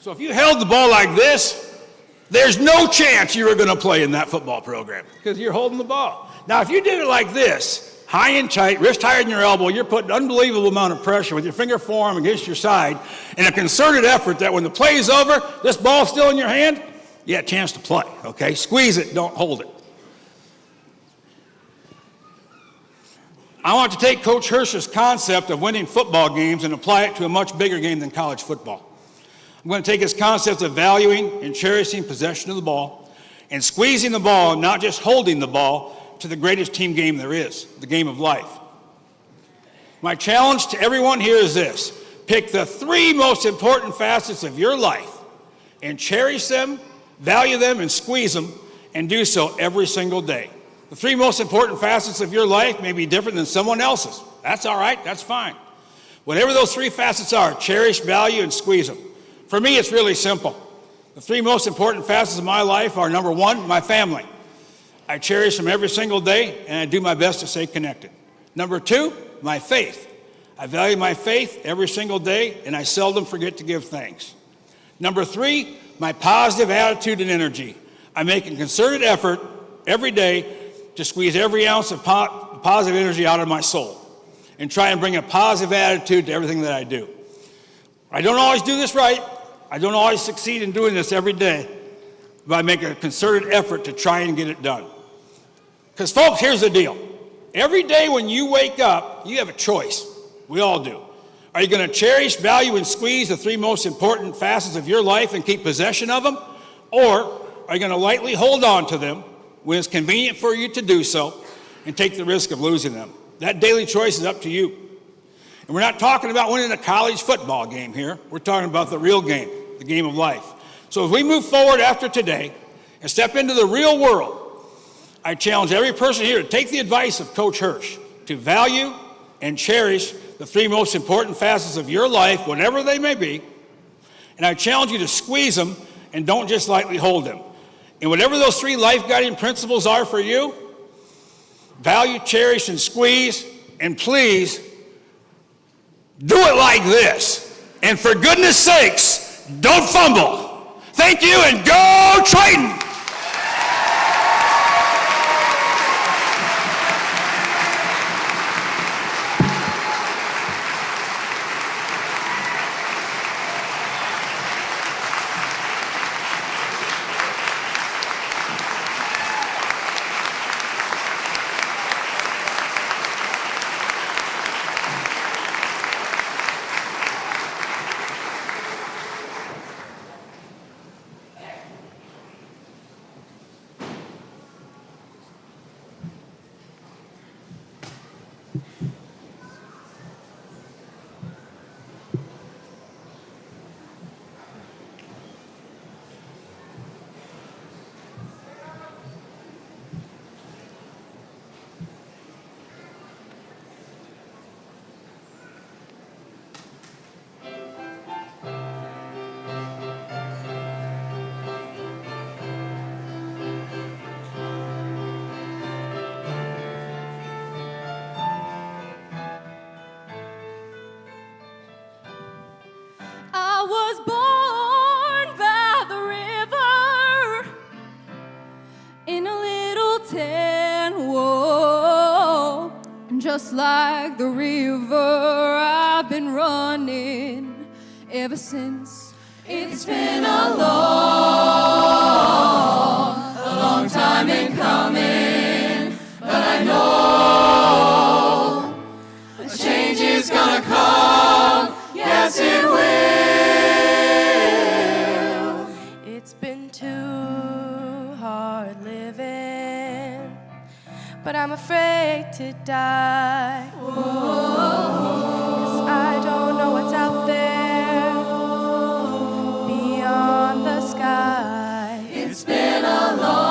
Speaker 8: So if you held the ball like this, there's no chance you were going to play in that football program because you're holding the ball. Now, if you did it like this, high and tight, wrist higher than your elbow, you're putting an unbelievable amount of pressure with your finger forearm against your side in a concerted effort that when the play is over, this ball's still in your hand, you have a chance to play, okay? Squeeze it, don't hold it. I want to take Coach Hirsch's concept of winning football games and apply it to a much bigger game than college football. I'm going to take his concept of valuing and cherishing possession of the ball and squeezing the ball, not just holding the ball, to the greatest team game there is, the game of life. My challenge to everyone here is this: pick the 3 most important facets of your life and cherish them, value them, and squeeze them, and do so every single day. The 3 most important facets of your life may be different than someone else's. That's all right, that's fine. Whatever those 3 facets are, cherish, value, and squeeze them. For me, it's really simple. The 3 most important facets of my life are, number 1, my family. I cherish them every single day, and I do my best to stay connected. Number 2, my faith. I value my faith every single day, and I seldom forget to give thanks. Number 3, my positive attitude and energy. I make a concerted effort every day to squeeze every ounce of positive energy out of my soul and try and bring a positive attitude to everything that I do. I don't always do this right. I don't always succeed in doing this every day, but I make a concerted effort to try and get it done. Because folks, here's the deal. Every day when you wake up, you have a choice. We all do. Are you going to cherish, value, and squeeze the three most important facets of your life and keep possession of them? Or are you going to lightly hold on to them when it's convenient for you to do so and take the risk of losing them? That daily choice is up to you. And we're not talking about winning a college football game here. We're talking about the real game, the game of life. So as we move forward after today and step into the real world, I challenge every person here to take the advice of Coach Hirsch to value and cherish the three most important facets of your life, whatever they may be. And I challenge you to squeeze them and don't just lightly hold them. And whatever those three life guiding principles are for you, value, cherish, and squeeze, and please do it like this. And for goodness sakes, don't fumble. Thank you, and go Triton!
Speaker 2: I was born by the river in a little tin whoa. And just like the river, I've been running ever since. It's been a long time in coming, but I know a change is gonna come. Yes, it will. It's been too hard living, but I'm afraid to die. 'Cause I don't know what's out there beyond the sky. It's been a long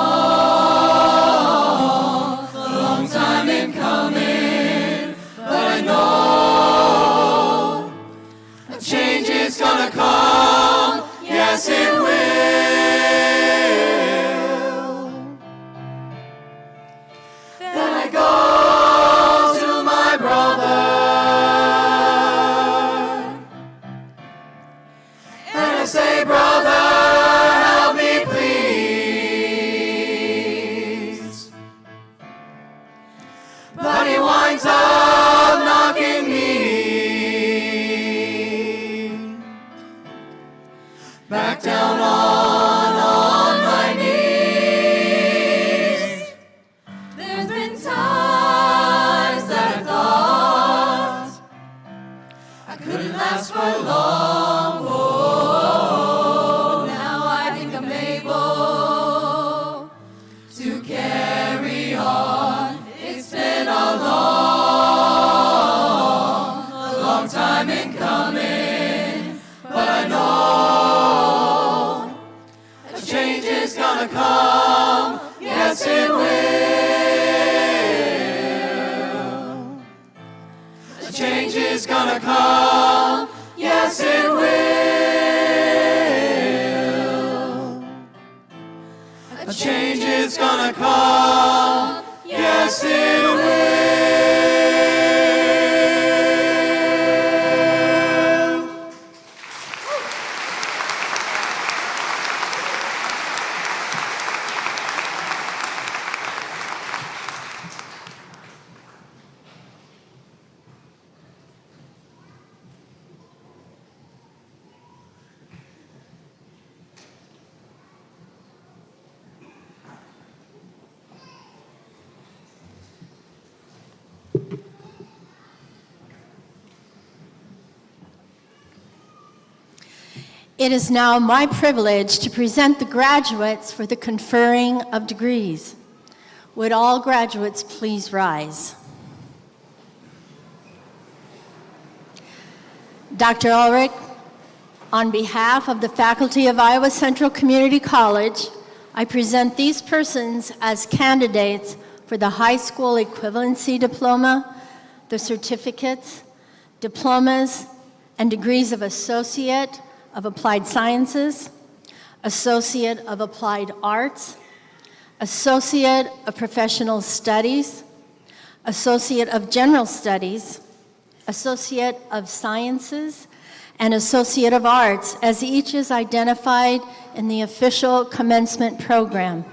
Speaker 2: time in coming, but I know change is gonna come, yes it will. Then I go to my brother and I say, brother, help me please. But he winds up knocking me back down on my knees. There's been times that I thought I couldn't last for long. Oh, now I think I'm able to carry on. It's been a long time in coming, but I know change is gonna come, yes it will. The change is gonna come, yes it will. The change is gonna come, yes it will.
Speaker 3: It is now my privilege to present the graduates for the conferring of degrees. Would all graduates please rise? Dr. Ulrich, on behalf of the faculty of Iowa Central Community College, I present these persons as candidates for the high school equivalency diploma, the certificates, diplomas, and degrees of Associate of Applied Sciences, Associate of Applied Arts, Associate of Professional Studies, Associate of General Studies, Associate of Sciences, and Associate of Arts, as each is identified in the official commencement program.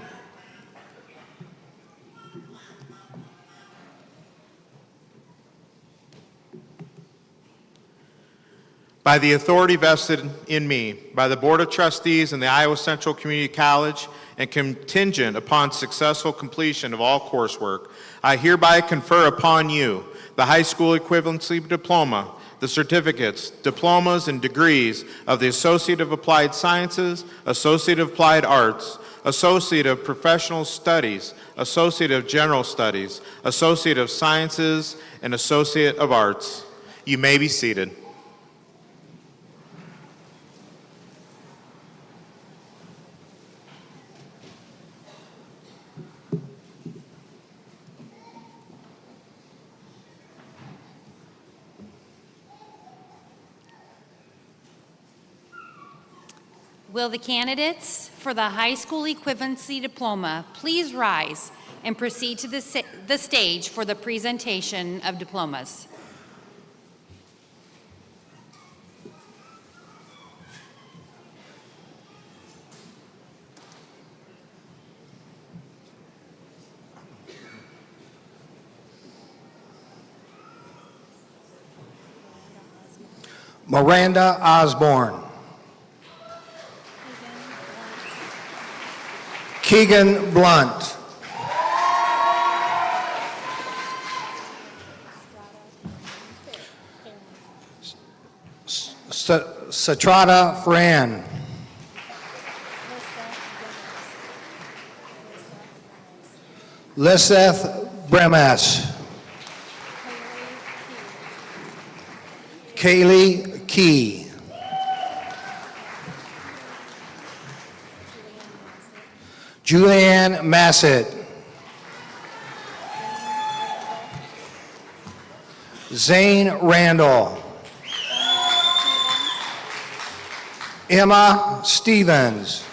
Speaker 1: By the authority vested in me by the Board of Trustees and the Iowa Central Community College, and contingent upon successful completion of all coursework, I hereby confer upon you the high school equivalency diploma, the certificates, diplomas, and degrees of the Associate of Applied Sciences, Associate of Applied Arts, Associate of Professional Studies, Associate of General Studies, Associate of Sciences, and Associate of Arts. You may be seated.
Speaker 5: Will the candidates for the high school equivalency diploma please rise and proceed to the stage for the presentation of diplomas?
Speaker 9: Miranda Osborne. Keegan Blunt. Satrada Fran. Lisseth Bremes. Kaylee Key. Julianne Massett. Zane Randall. Emma Stevens.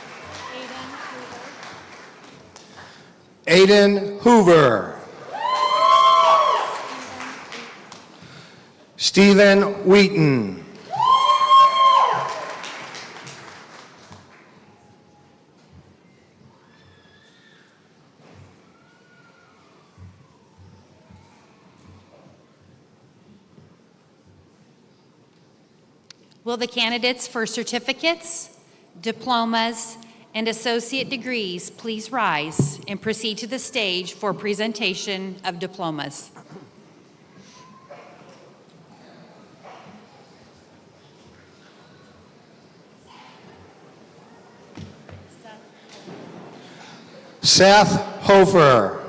Speaker 9: Aiden Hoover. Stephen Wheaton.
Speaker 5: Will the candidates for certificates, diplomas, and associate degrees please rise and proceed to the stage for presentation of diplomas?
Speaker 9: Seth Hofer.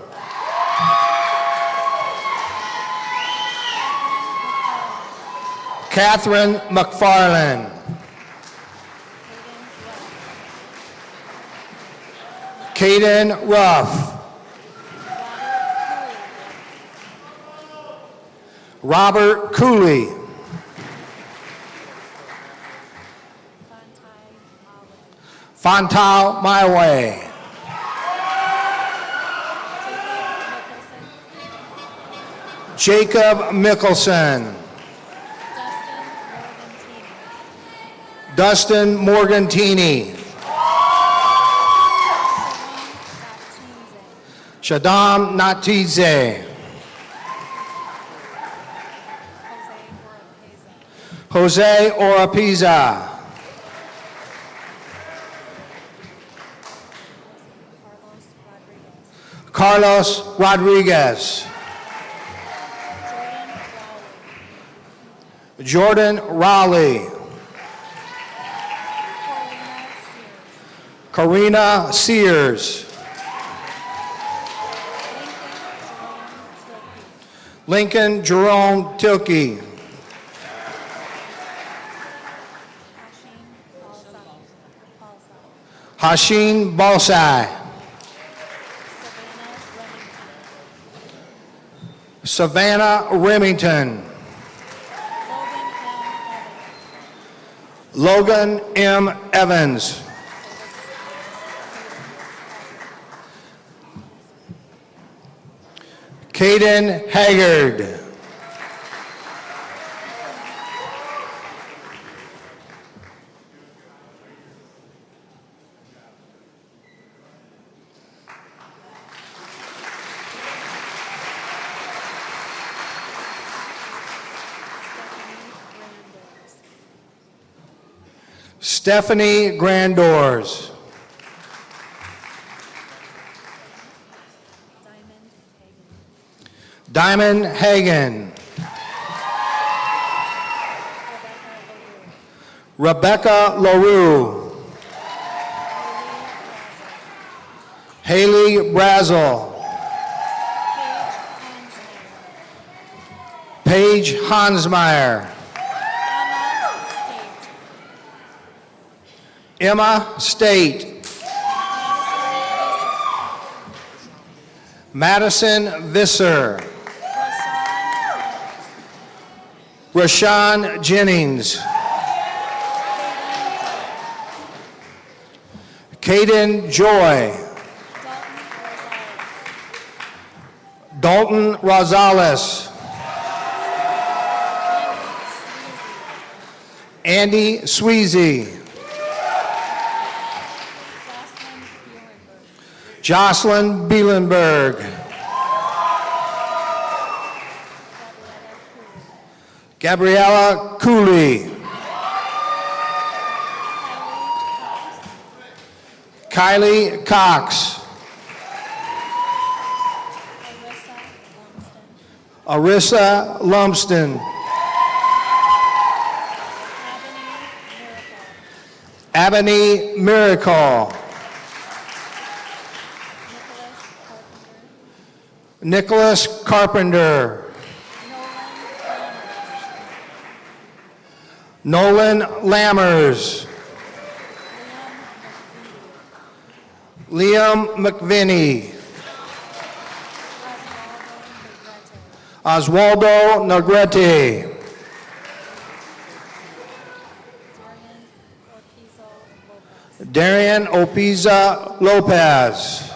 Speaker 9: Catherine McFarland. Caden Ruff. Robert Cooley. Fontau Myway. Jacob Mickelson. Dustin Morgantini. Shadam Natize. Jose Orapiza. Carlos Rodriguez. Jordan Raleigh. Karina Sears. Lincoln Jerome Tilkey. Hasheen Balsai. Savannah Remington. Logan M. Evans. Caden Haggard. Stephanie Grandors. Diamond Hagan. Rebecca LaRue. Haley Brazel. Paige Hansmeyer. Emma State. Madison Visser. Rashawn Jennings. Caden Joy. Dalton Rosales. Andy Sweezy. Jocelyn Bielenberg. Gabriella Cooley. Kylie Cox. Arissa Lumsden. Ebony Miracle. Nicholas Carpenter. Nolan Lammers. Liam McVinney. Oswaldo Negrete. Darian Opiza Lopez.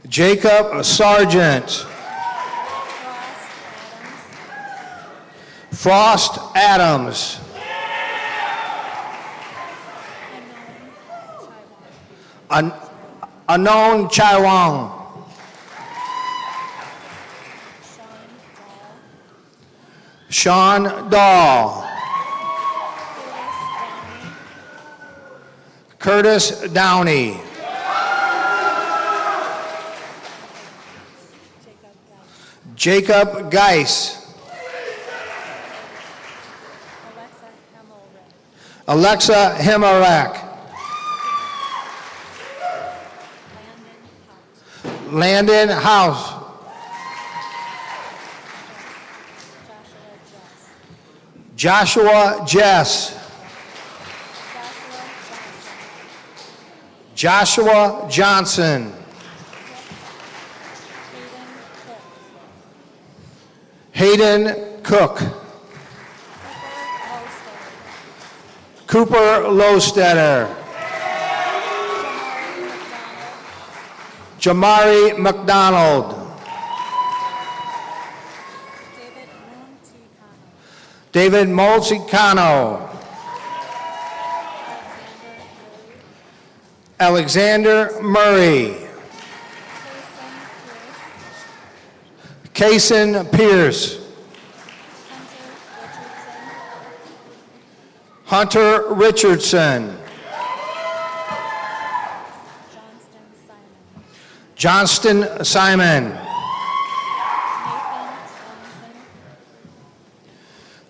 Speaker 9: Jacob Sargent. Frost Adams. Unknown Chaiwang. Sean Dahl. Curtis Downey. Jacob Geis. Alexa Hemorek. Landon House. Joshua Jess. Joshua Johnson. Hayden Cook. Cooper Lowstetter. Jamari McDonald. David Molcicano. Alexander Murray. Kason Pierce. Hunter Richardson. Johnston Simon.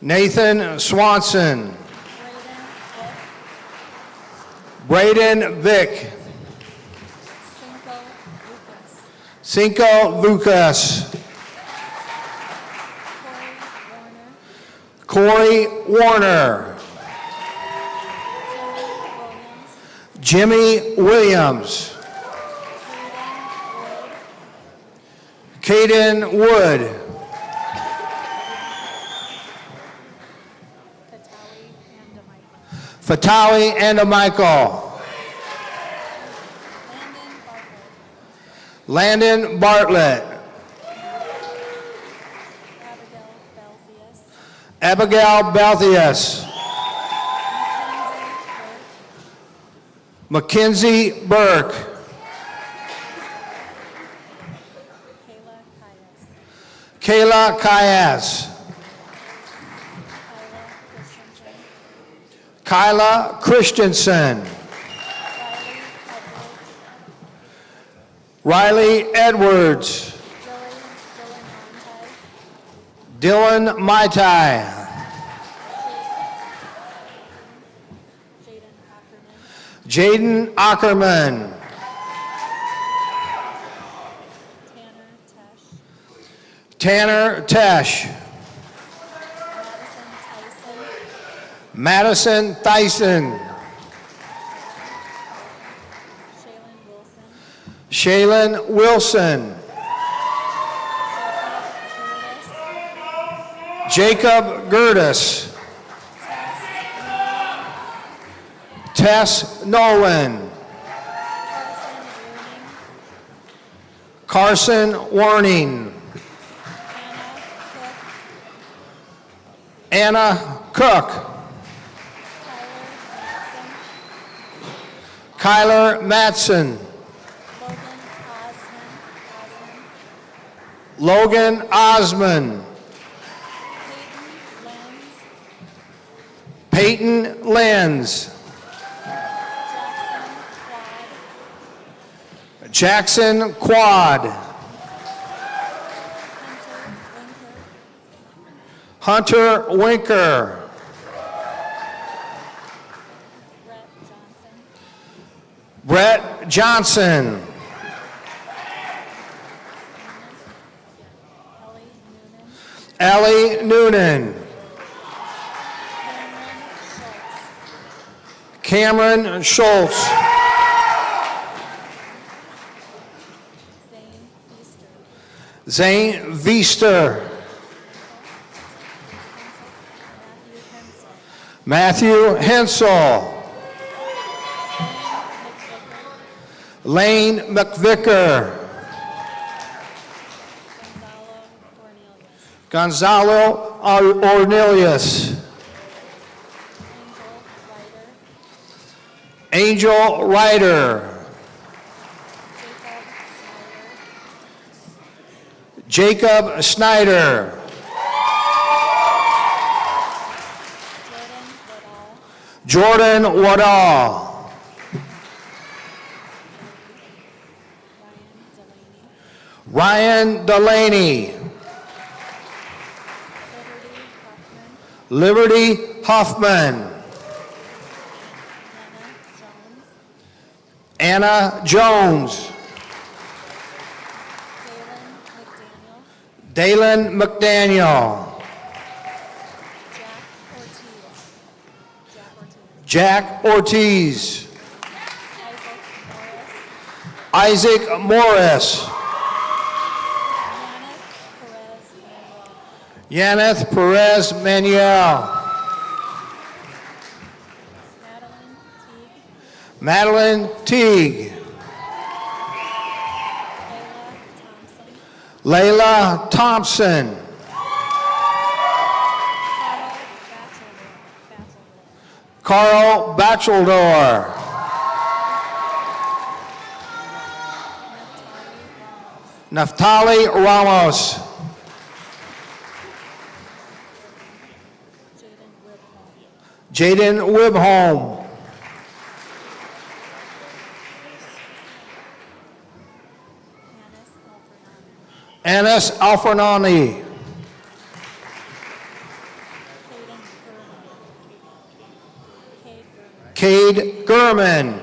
Speaker 9: Nathan Swanson. Braden Vick.
Speaker 2: Cinco Lucas.
Speaker 9: Cinco Lucas. Corey Warner. Jimmy Williams. Caden Wood. Fatali and Michael. Landon Bartlett. Abigail Balthius. Mackenzie Burke. Kayla Kayas. Kyla Christensen. Riley Edwards. Dylan Maitai. Jaden Ackerman. Tanner Tesh. Madison Tyson. Shaylin Wilson. Jacob Gertis. Tess Nolan. Carson Warning. Anna Cook. Kyler Matson. Logan Osman. Peyton Lenz. Jackson Quad. Hunter Winker. Brett Johnson. Ellie Noonan. Cameron Schultz. Zane Viester. Matthew Hensel. Lane McVicker. Gonzalo Ornelius. Angel Ryder. Jacob Snyder. Jordan Waddall. Ryan Delaney. Liberty Huffman. Anna Jones. Dalen McDaniel. Jack Ortiz. Isaac Morris. Yaneth Perez Manuel. Madeline Teague. Layla Thompson. Carl Batcheldor. Naftali Ramos. Jaden Wibholm. Anis Alfernani. Cade Gurman.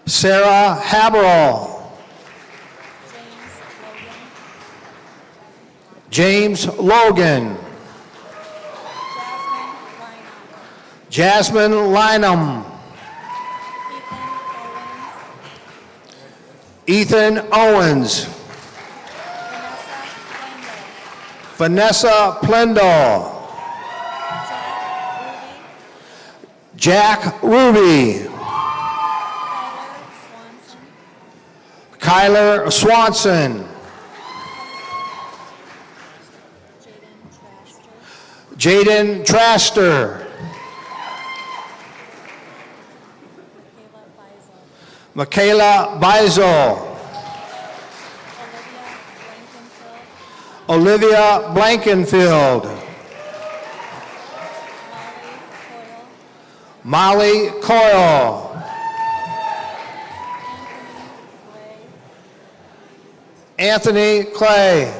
Speaker 9: Sarah Haberl. James Logan. Jasmine Lynham. Ethan Owens. Vanessa Plendall. Jack Ruby. Kyler Swanson. Jaden Traster. Michaela Beisel. Olivia Blankenfield. Molly Coyle. Anthony Clay.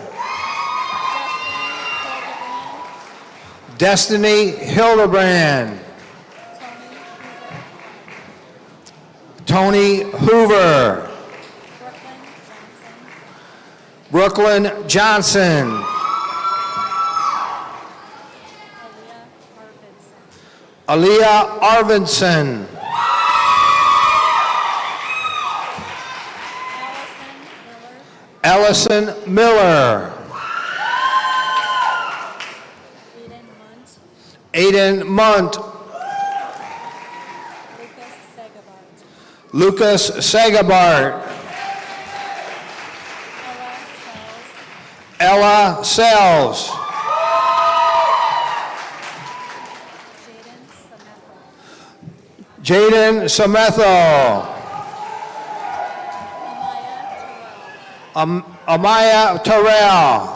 Speaker 9: Destiny Hildebrand. Tony Hoover. Brooklyn Johnson. Aaliyah Arvidsson. Allison Miller. Aiden Munt. Lucas Sagabart. Ella Sells. Jaden Sametho. Amaya Terrell.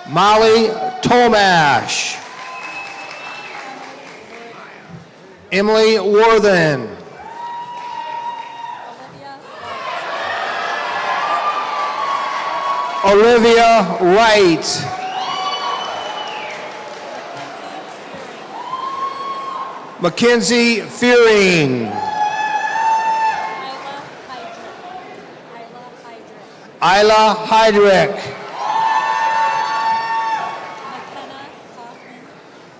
Speaker 9: Molly Tomash. Emily Worthen. Olivia Wright. Mackenzie Fearing. Isla Heydrich.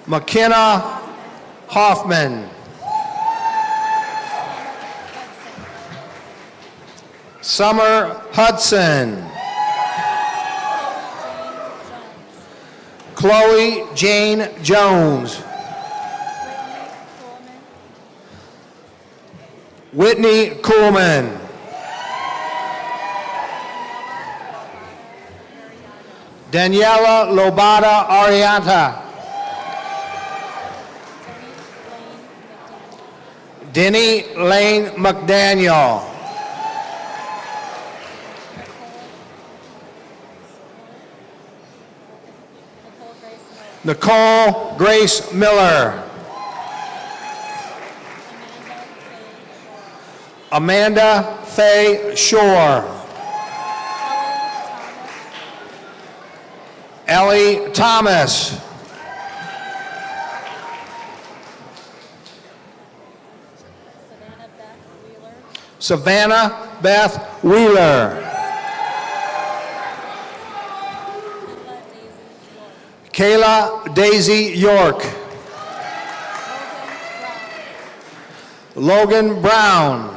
Speaker 9: McKenna Hoffman. Summer Hudson. Chloe Jane Jones. Whitney Coolman. Daniela Lobata Arianta. Denny Lane McDaniel. Nicole Grace Miller. Amanda Faye Shore. Ellie Thomas. Savannah Beth Wheeler. Kayla Daisy York. Logan Brown.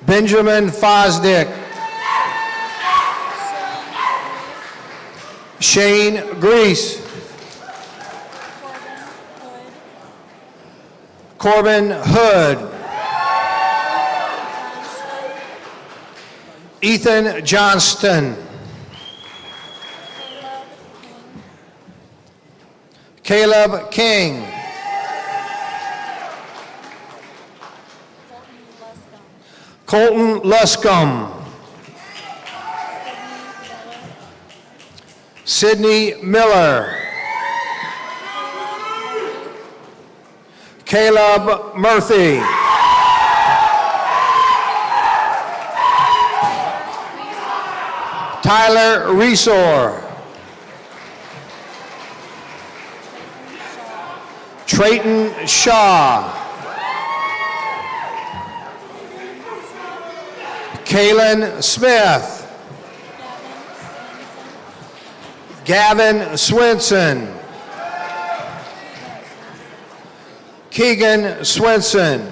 Speaker 9: Benjamin Fosdick. Shane Grease. Corbin Hood. Ethan Johnston. Caleb King. Colton Luscombe. Sydney Miller. Caleb Murphy. Tyler Resor. Triton Shaw. Kaylin Smith. Gavin Swinson. Keegan Swinson.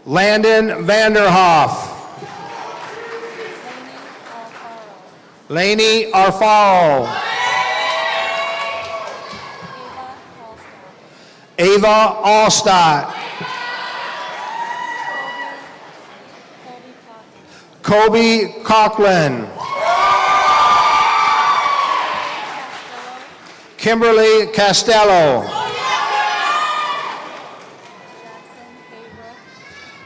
Speaker 9: Landon Vanderhoff. Lainey Alfaro. Ava Allstott. Kobe Coughlin. Kimberly Castello.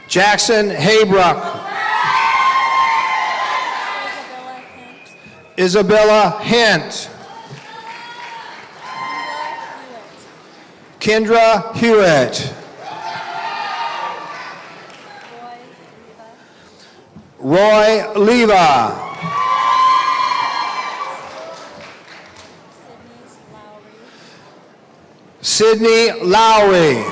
Speaker 9: Jackson Haybrook. Isabella Hint. Kendra Hewitt. Roy Leva. Sydney Lowry.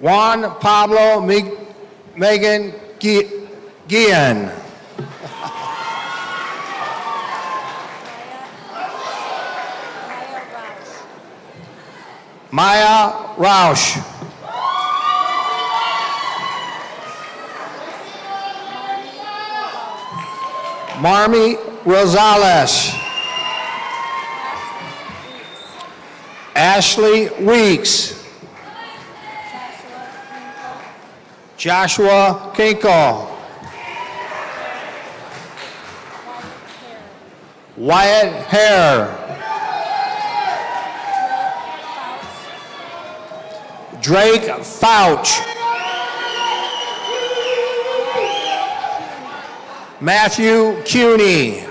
Speaker 9: Juan Pablo Megan Guillen. Maya Rausch. Marmy Rosales. Ashley Weeks. Joshua Kinkle. Wyatt Hare. Drake Fouch. Matthew Cuney.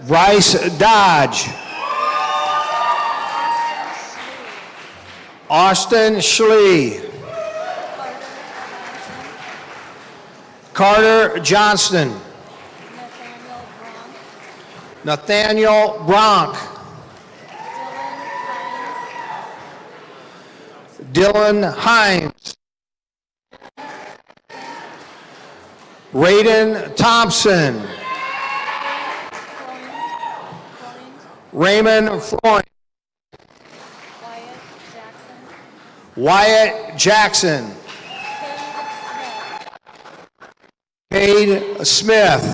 Speaker 9: Bryce Dodge. Austin Schlee. Carter Johnston. Nathaniel Bronk. Dylan Hines. Raiden Thompson. Raymond Freund. Wyatt Jackson. Cade Smith.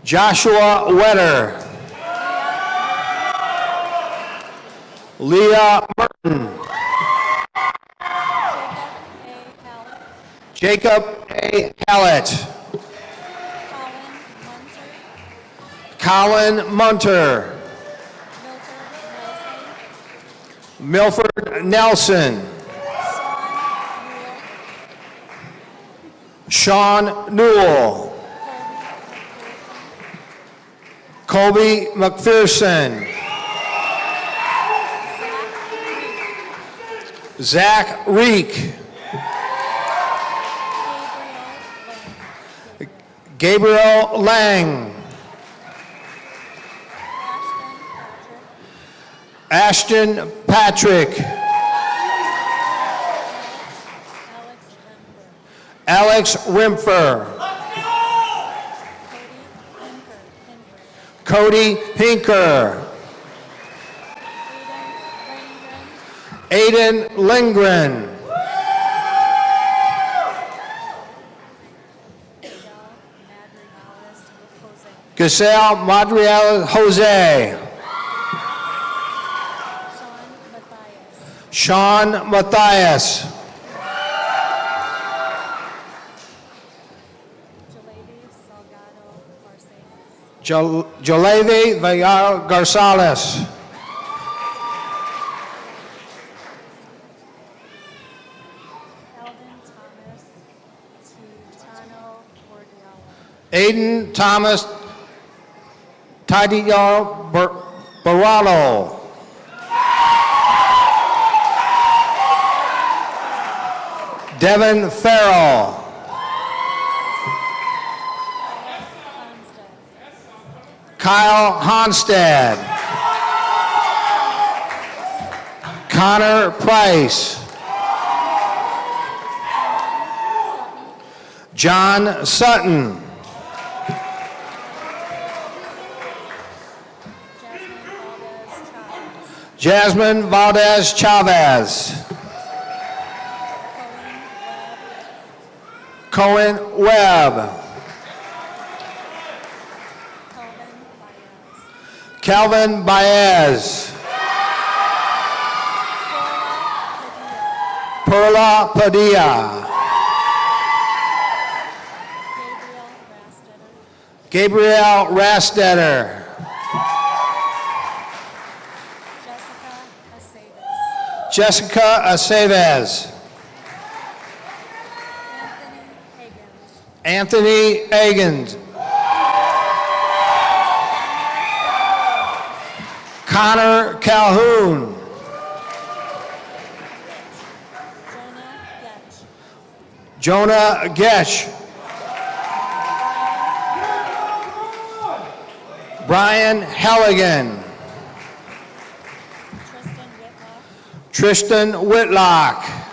Speaker 9: Joshua Wetter. Leah Merton. Jacob A. Hallett. Colin Munter. Milford Nelson. Sean Newell. Colby McPherson. Zach Reek. Gabriel Lang. Ashton Patrick. Alex Rimfer. Cody Hinker. Aiden Lindgren. Giselle Madriel Jose. Sean Matthias. Jalevi Villar Garzales. Aiden Thomas Tadillo Baralo. Devin Farrell. Kyle Honstad. Connor Price. John Sutton. Jasmine Valdez Chavez. Cohen Webb. Calvin Baez. Perla Padilla. Gabriel Rastetter. Jessica Aceves. Anthony Agins. Connor Calhoun. Jonah Gesh. Brian Halligan. Tristan Whitlock.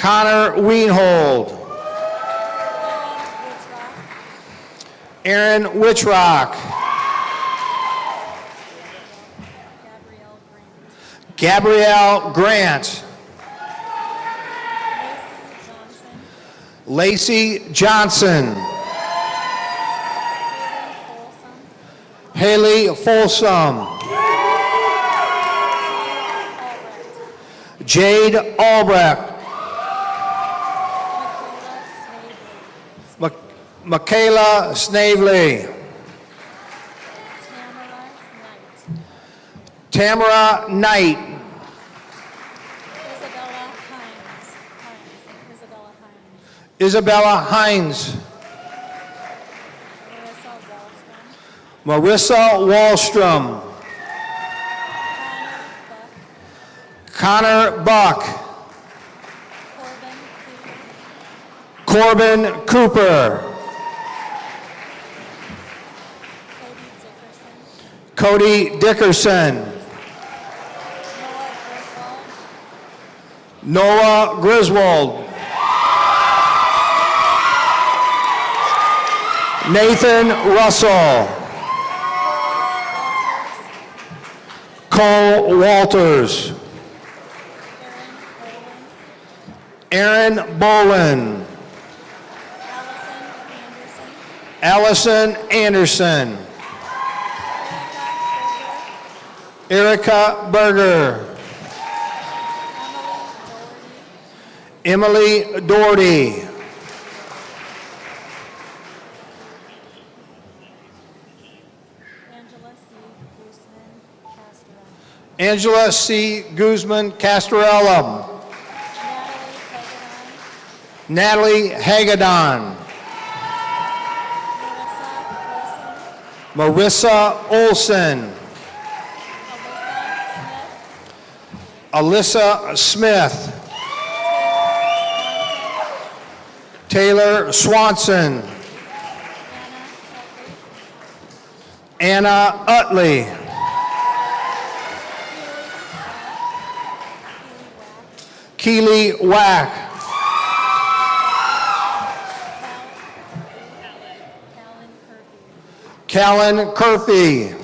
Speaker 9: Connor Wienhold. Aaron Witchrock. Gabrielle Grant. Lacey Johnson. Haley Folsom. Jade Albrecht. Michaela Snavely. Tamara Knight. Isabella Hines. Marissa Wallstrom. Connor Buck. Corbin Cooper. Cody Dickerson. Noah Griswold. Nathan Russell. Cole Walters. Aaron Bolin. Allison Anderson. Erica Berger. Emily Doherty. Angela C. Guzman Castorella. Natalie Hagedon. Marissa Olson. Alyssa Smith. Taylor Swanson. Anna Utley. Keely Wack. Callan Curfy.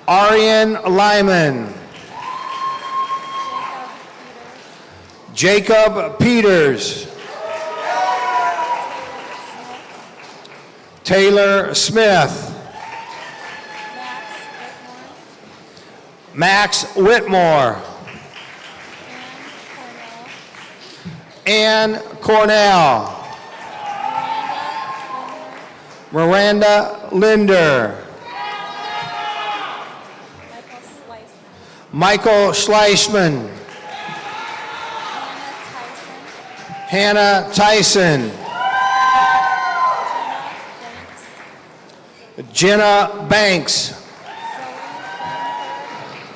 Speaker 9: Arian Lyman. Jacob Peters. Taylor Smith. Max Whitmore. Ann Cornell. Miranda Linder. Michael Schleisman. Hannah Tyson. Jenna Banks.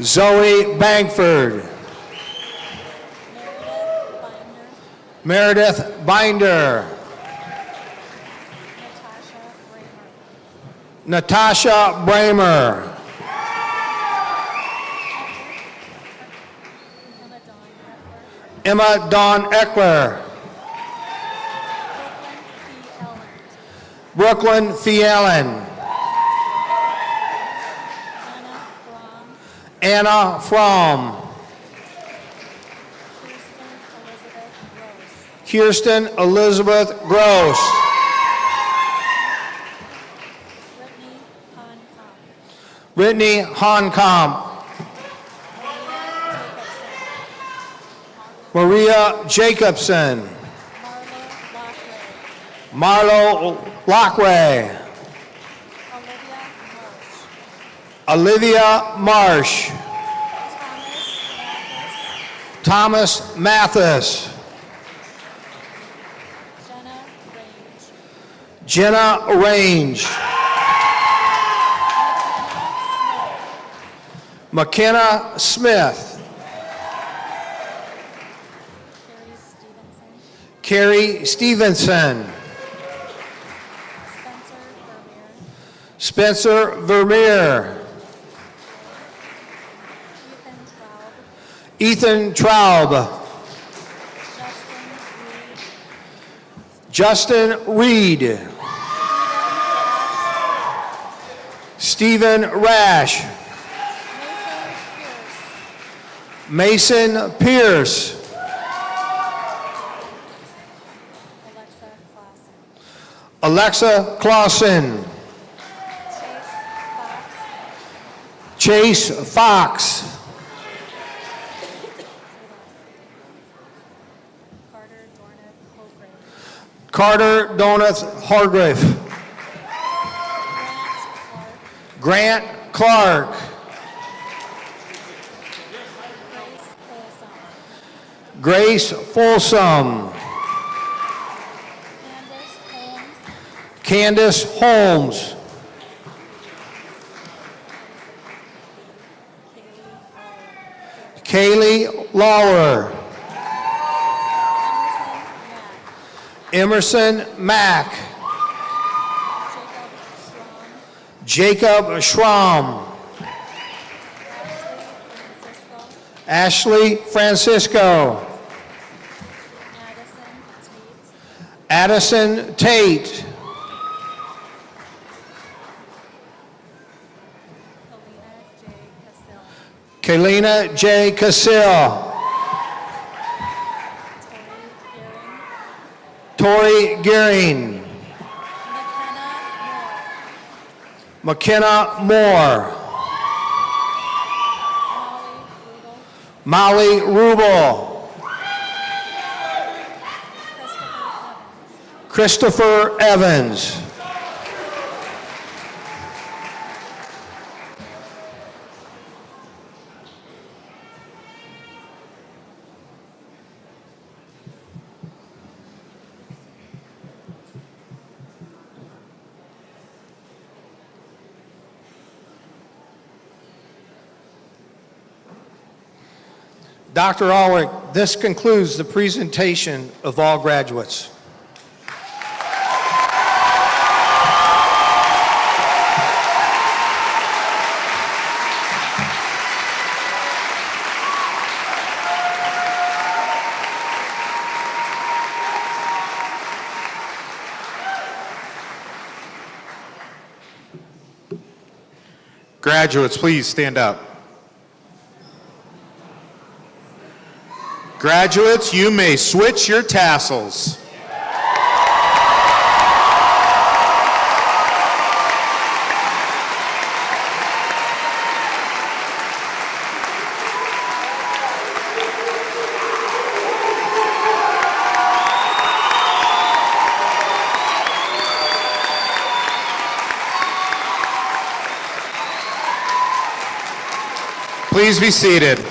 Speaker 9: Zoe Bangford. Meredith Binder. Natasha Bramer. Emma Dawn Eckler. Brooklyn Fielen. Anna Fromm. Kirsten Elizabeth Gross. Brittany Honkamp. Maria Jacobson. Marlo Lockway. Olivia Marsh. Thomas Mathis. Jenna Range. McKenna Smith. Carrie Stevenson. Spencer Vermeer. Ethan Traub. Justin Reed. Stephen Rash. Mason Pierce. Alexa Clausen. Chase Fox. Carter Donath Hargrave. Grant Clark. Grace Folsom. Candace Holmes. Kaylee Lauer. Emerson Mack. Jacob Schramm. Ashley Francisco. Addison Tate. Kalina J. Cassill. Tori Gearing. McKenna Moore. Molly Rubel. Christopher Evans. Dr. Ulrich, this concludes the presentation of all graduates.
Speaker 1: Graduates, please stand up. Graduates, you may switch your tassels. Please be seated.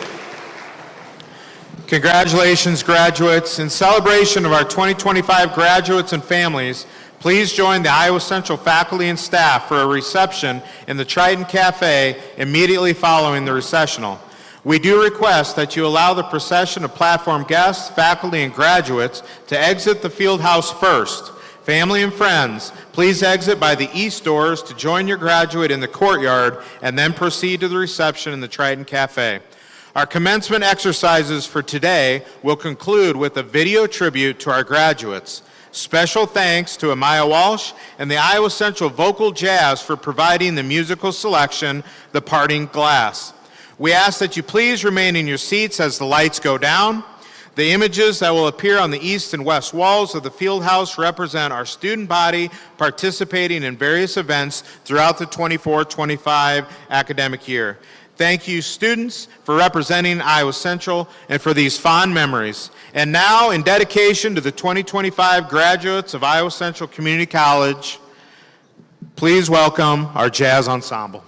Speaker 1: Congratulations, graduates. In celebration of our 2025 graduates and families, Please join the Iowa Central faculty and staff for a reception in the Triton Cafe immediately following the recessional. We do request that you allow the procession of platform guests, faculty, and graduates to exit the field house first. Family and friends, please exit by the east doors to join your graduate in the courtyard and then proceed to the reception in the Triton Cafe. Our commencement exercises for today will conclude with a video tribute to our graduates. Special thanks to Amaya Walsh and the Iowa Central Vocal Jazz for providing the musical selection, The Parting Glass. We ask that you please remain in your seats as the lights go down. The images that will appear on the east and west walls of the field house represent our student body participating in various events throughout the 24-25 academic year. Thank you, students, for representing Iowa Central and for these fond memories. And now, in dedication to the 2025 graduates of Iowa Central Community College, please welcome our jazz ensemble.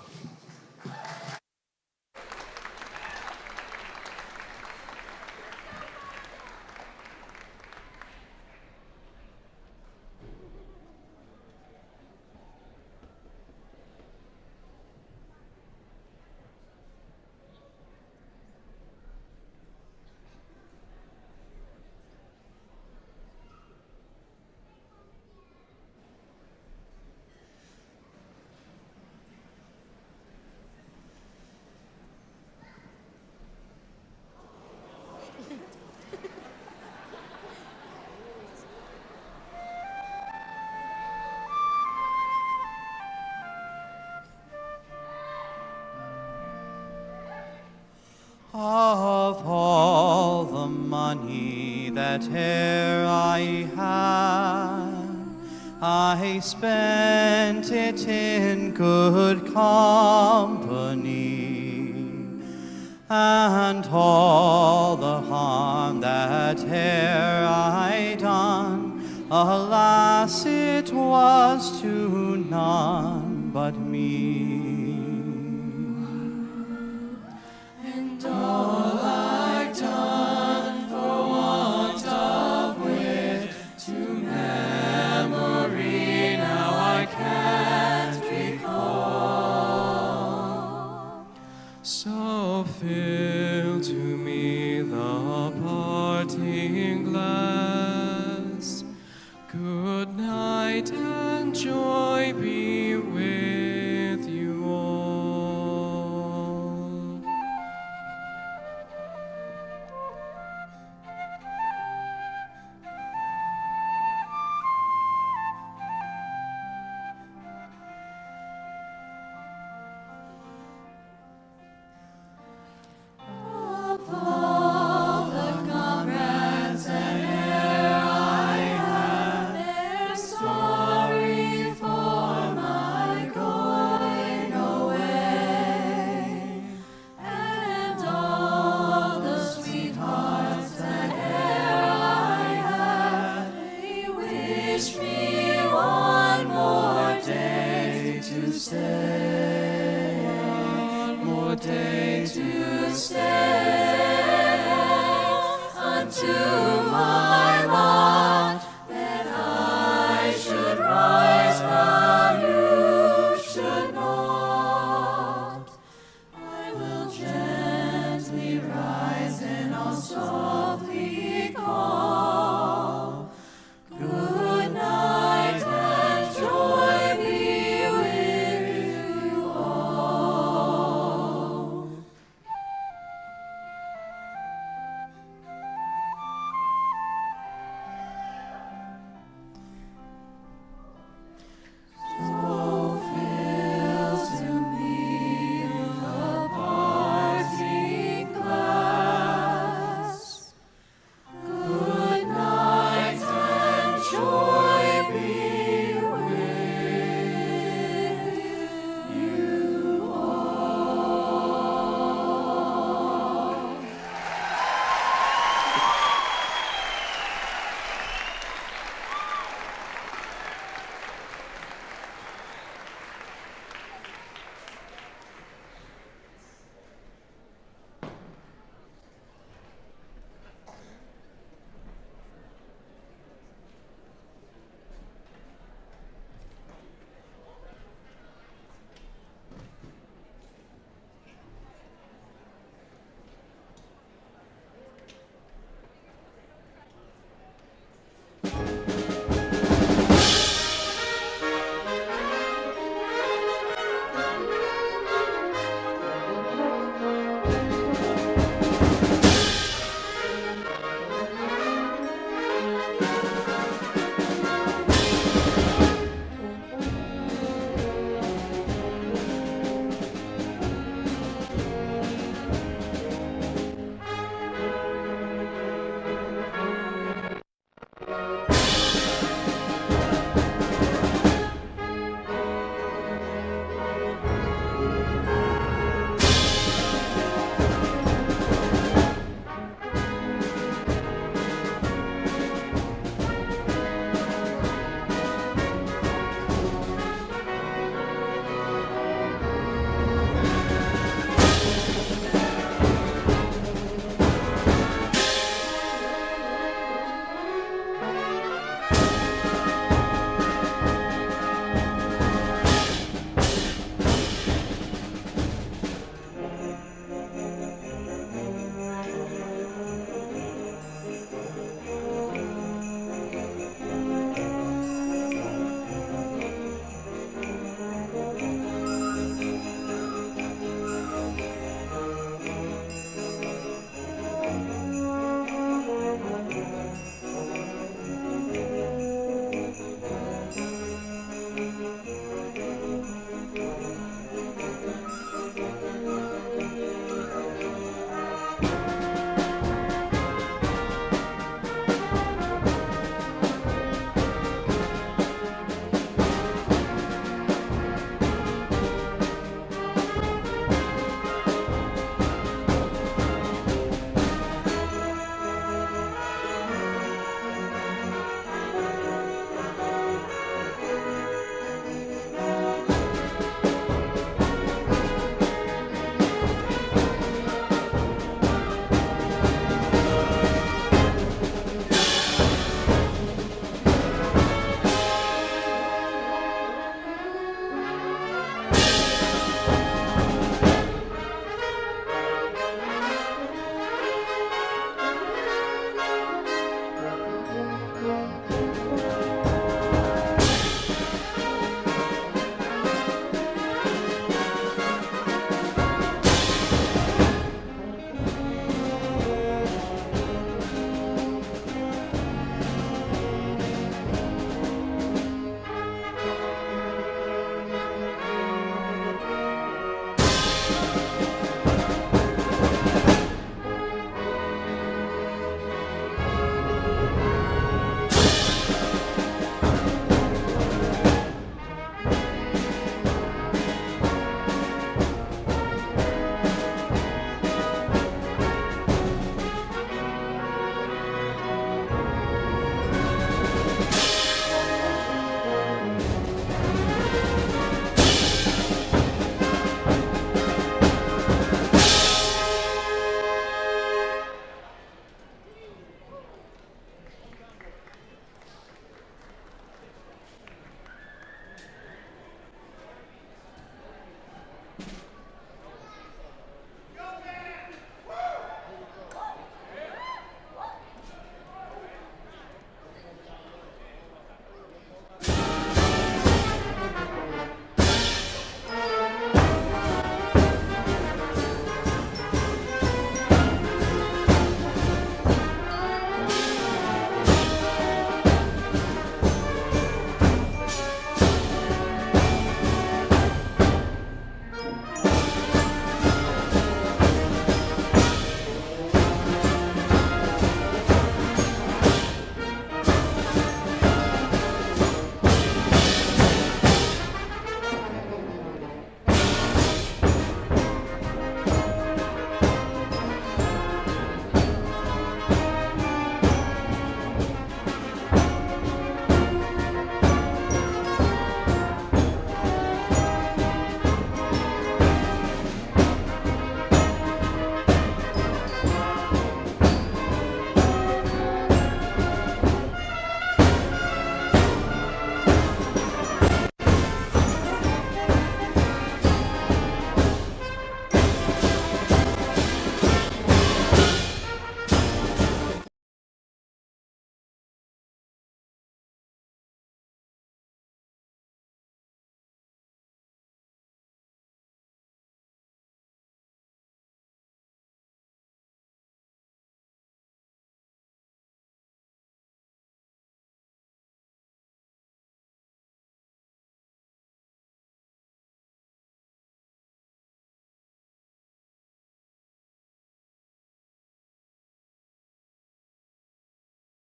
Speaker 10: Of all the money that e'er I had, I spent it in good company, and all the harm that e'er I done, alas, it was to none but me.
Speaker 2: All I've done for want of wit to memory now I can't recall.
Speaker 11: So fill to me the parting glass. Good night and joy be with you all.
Speaker 2: Day to stay unto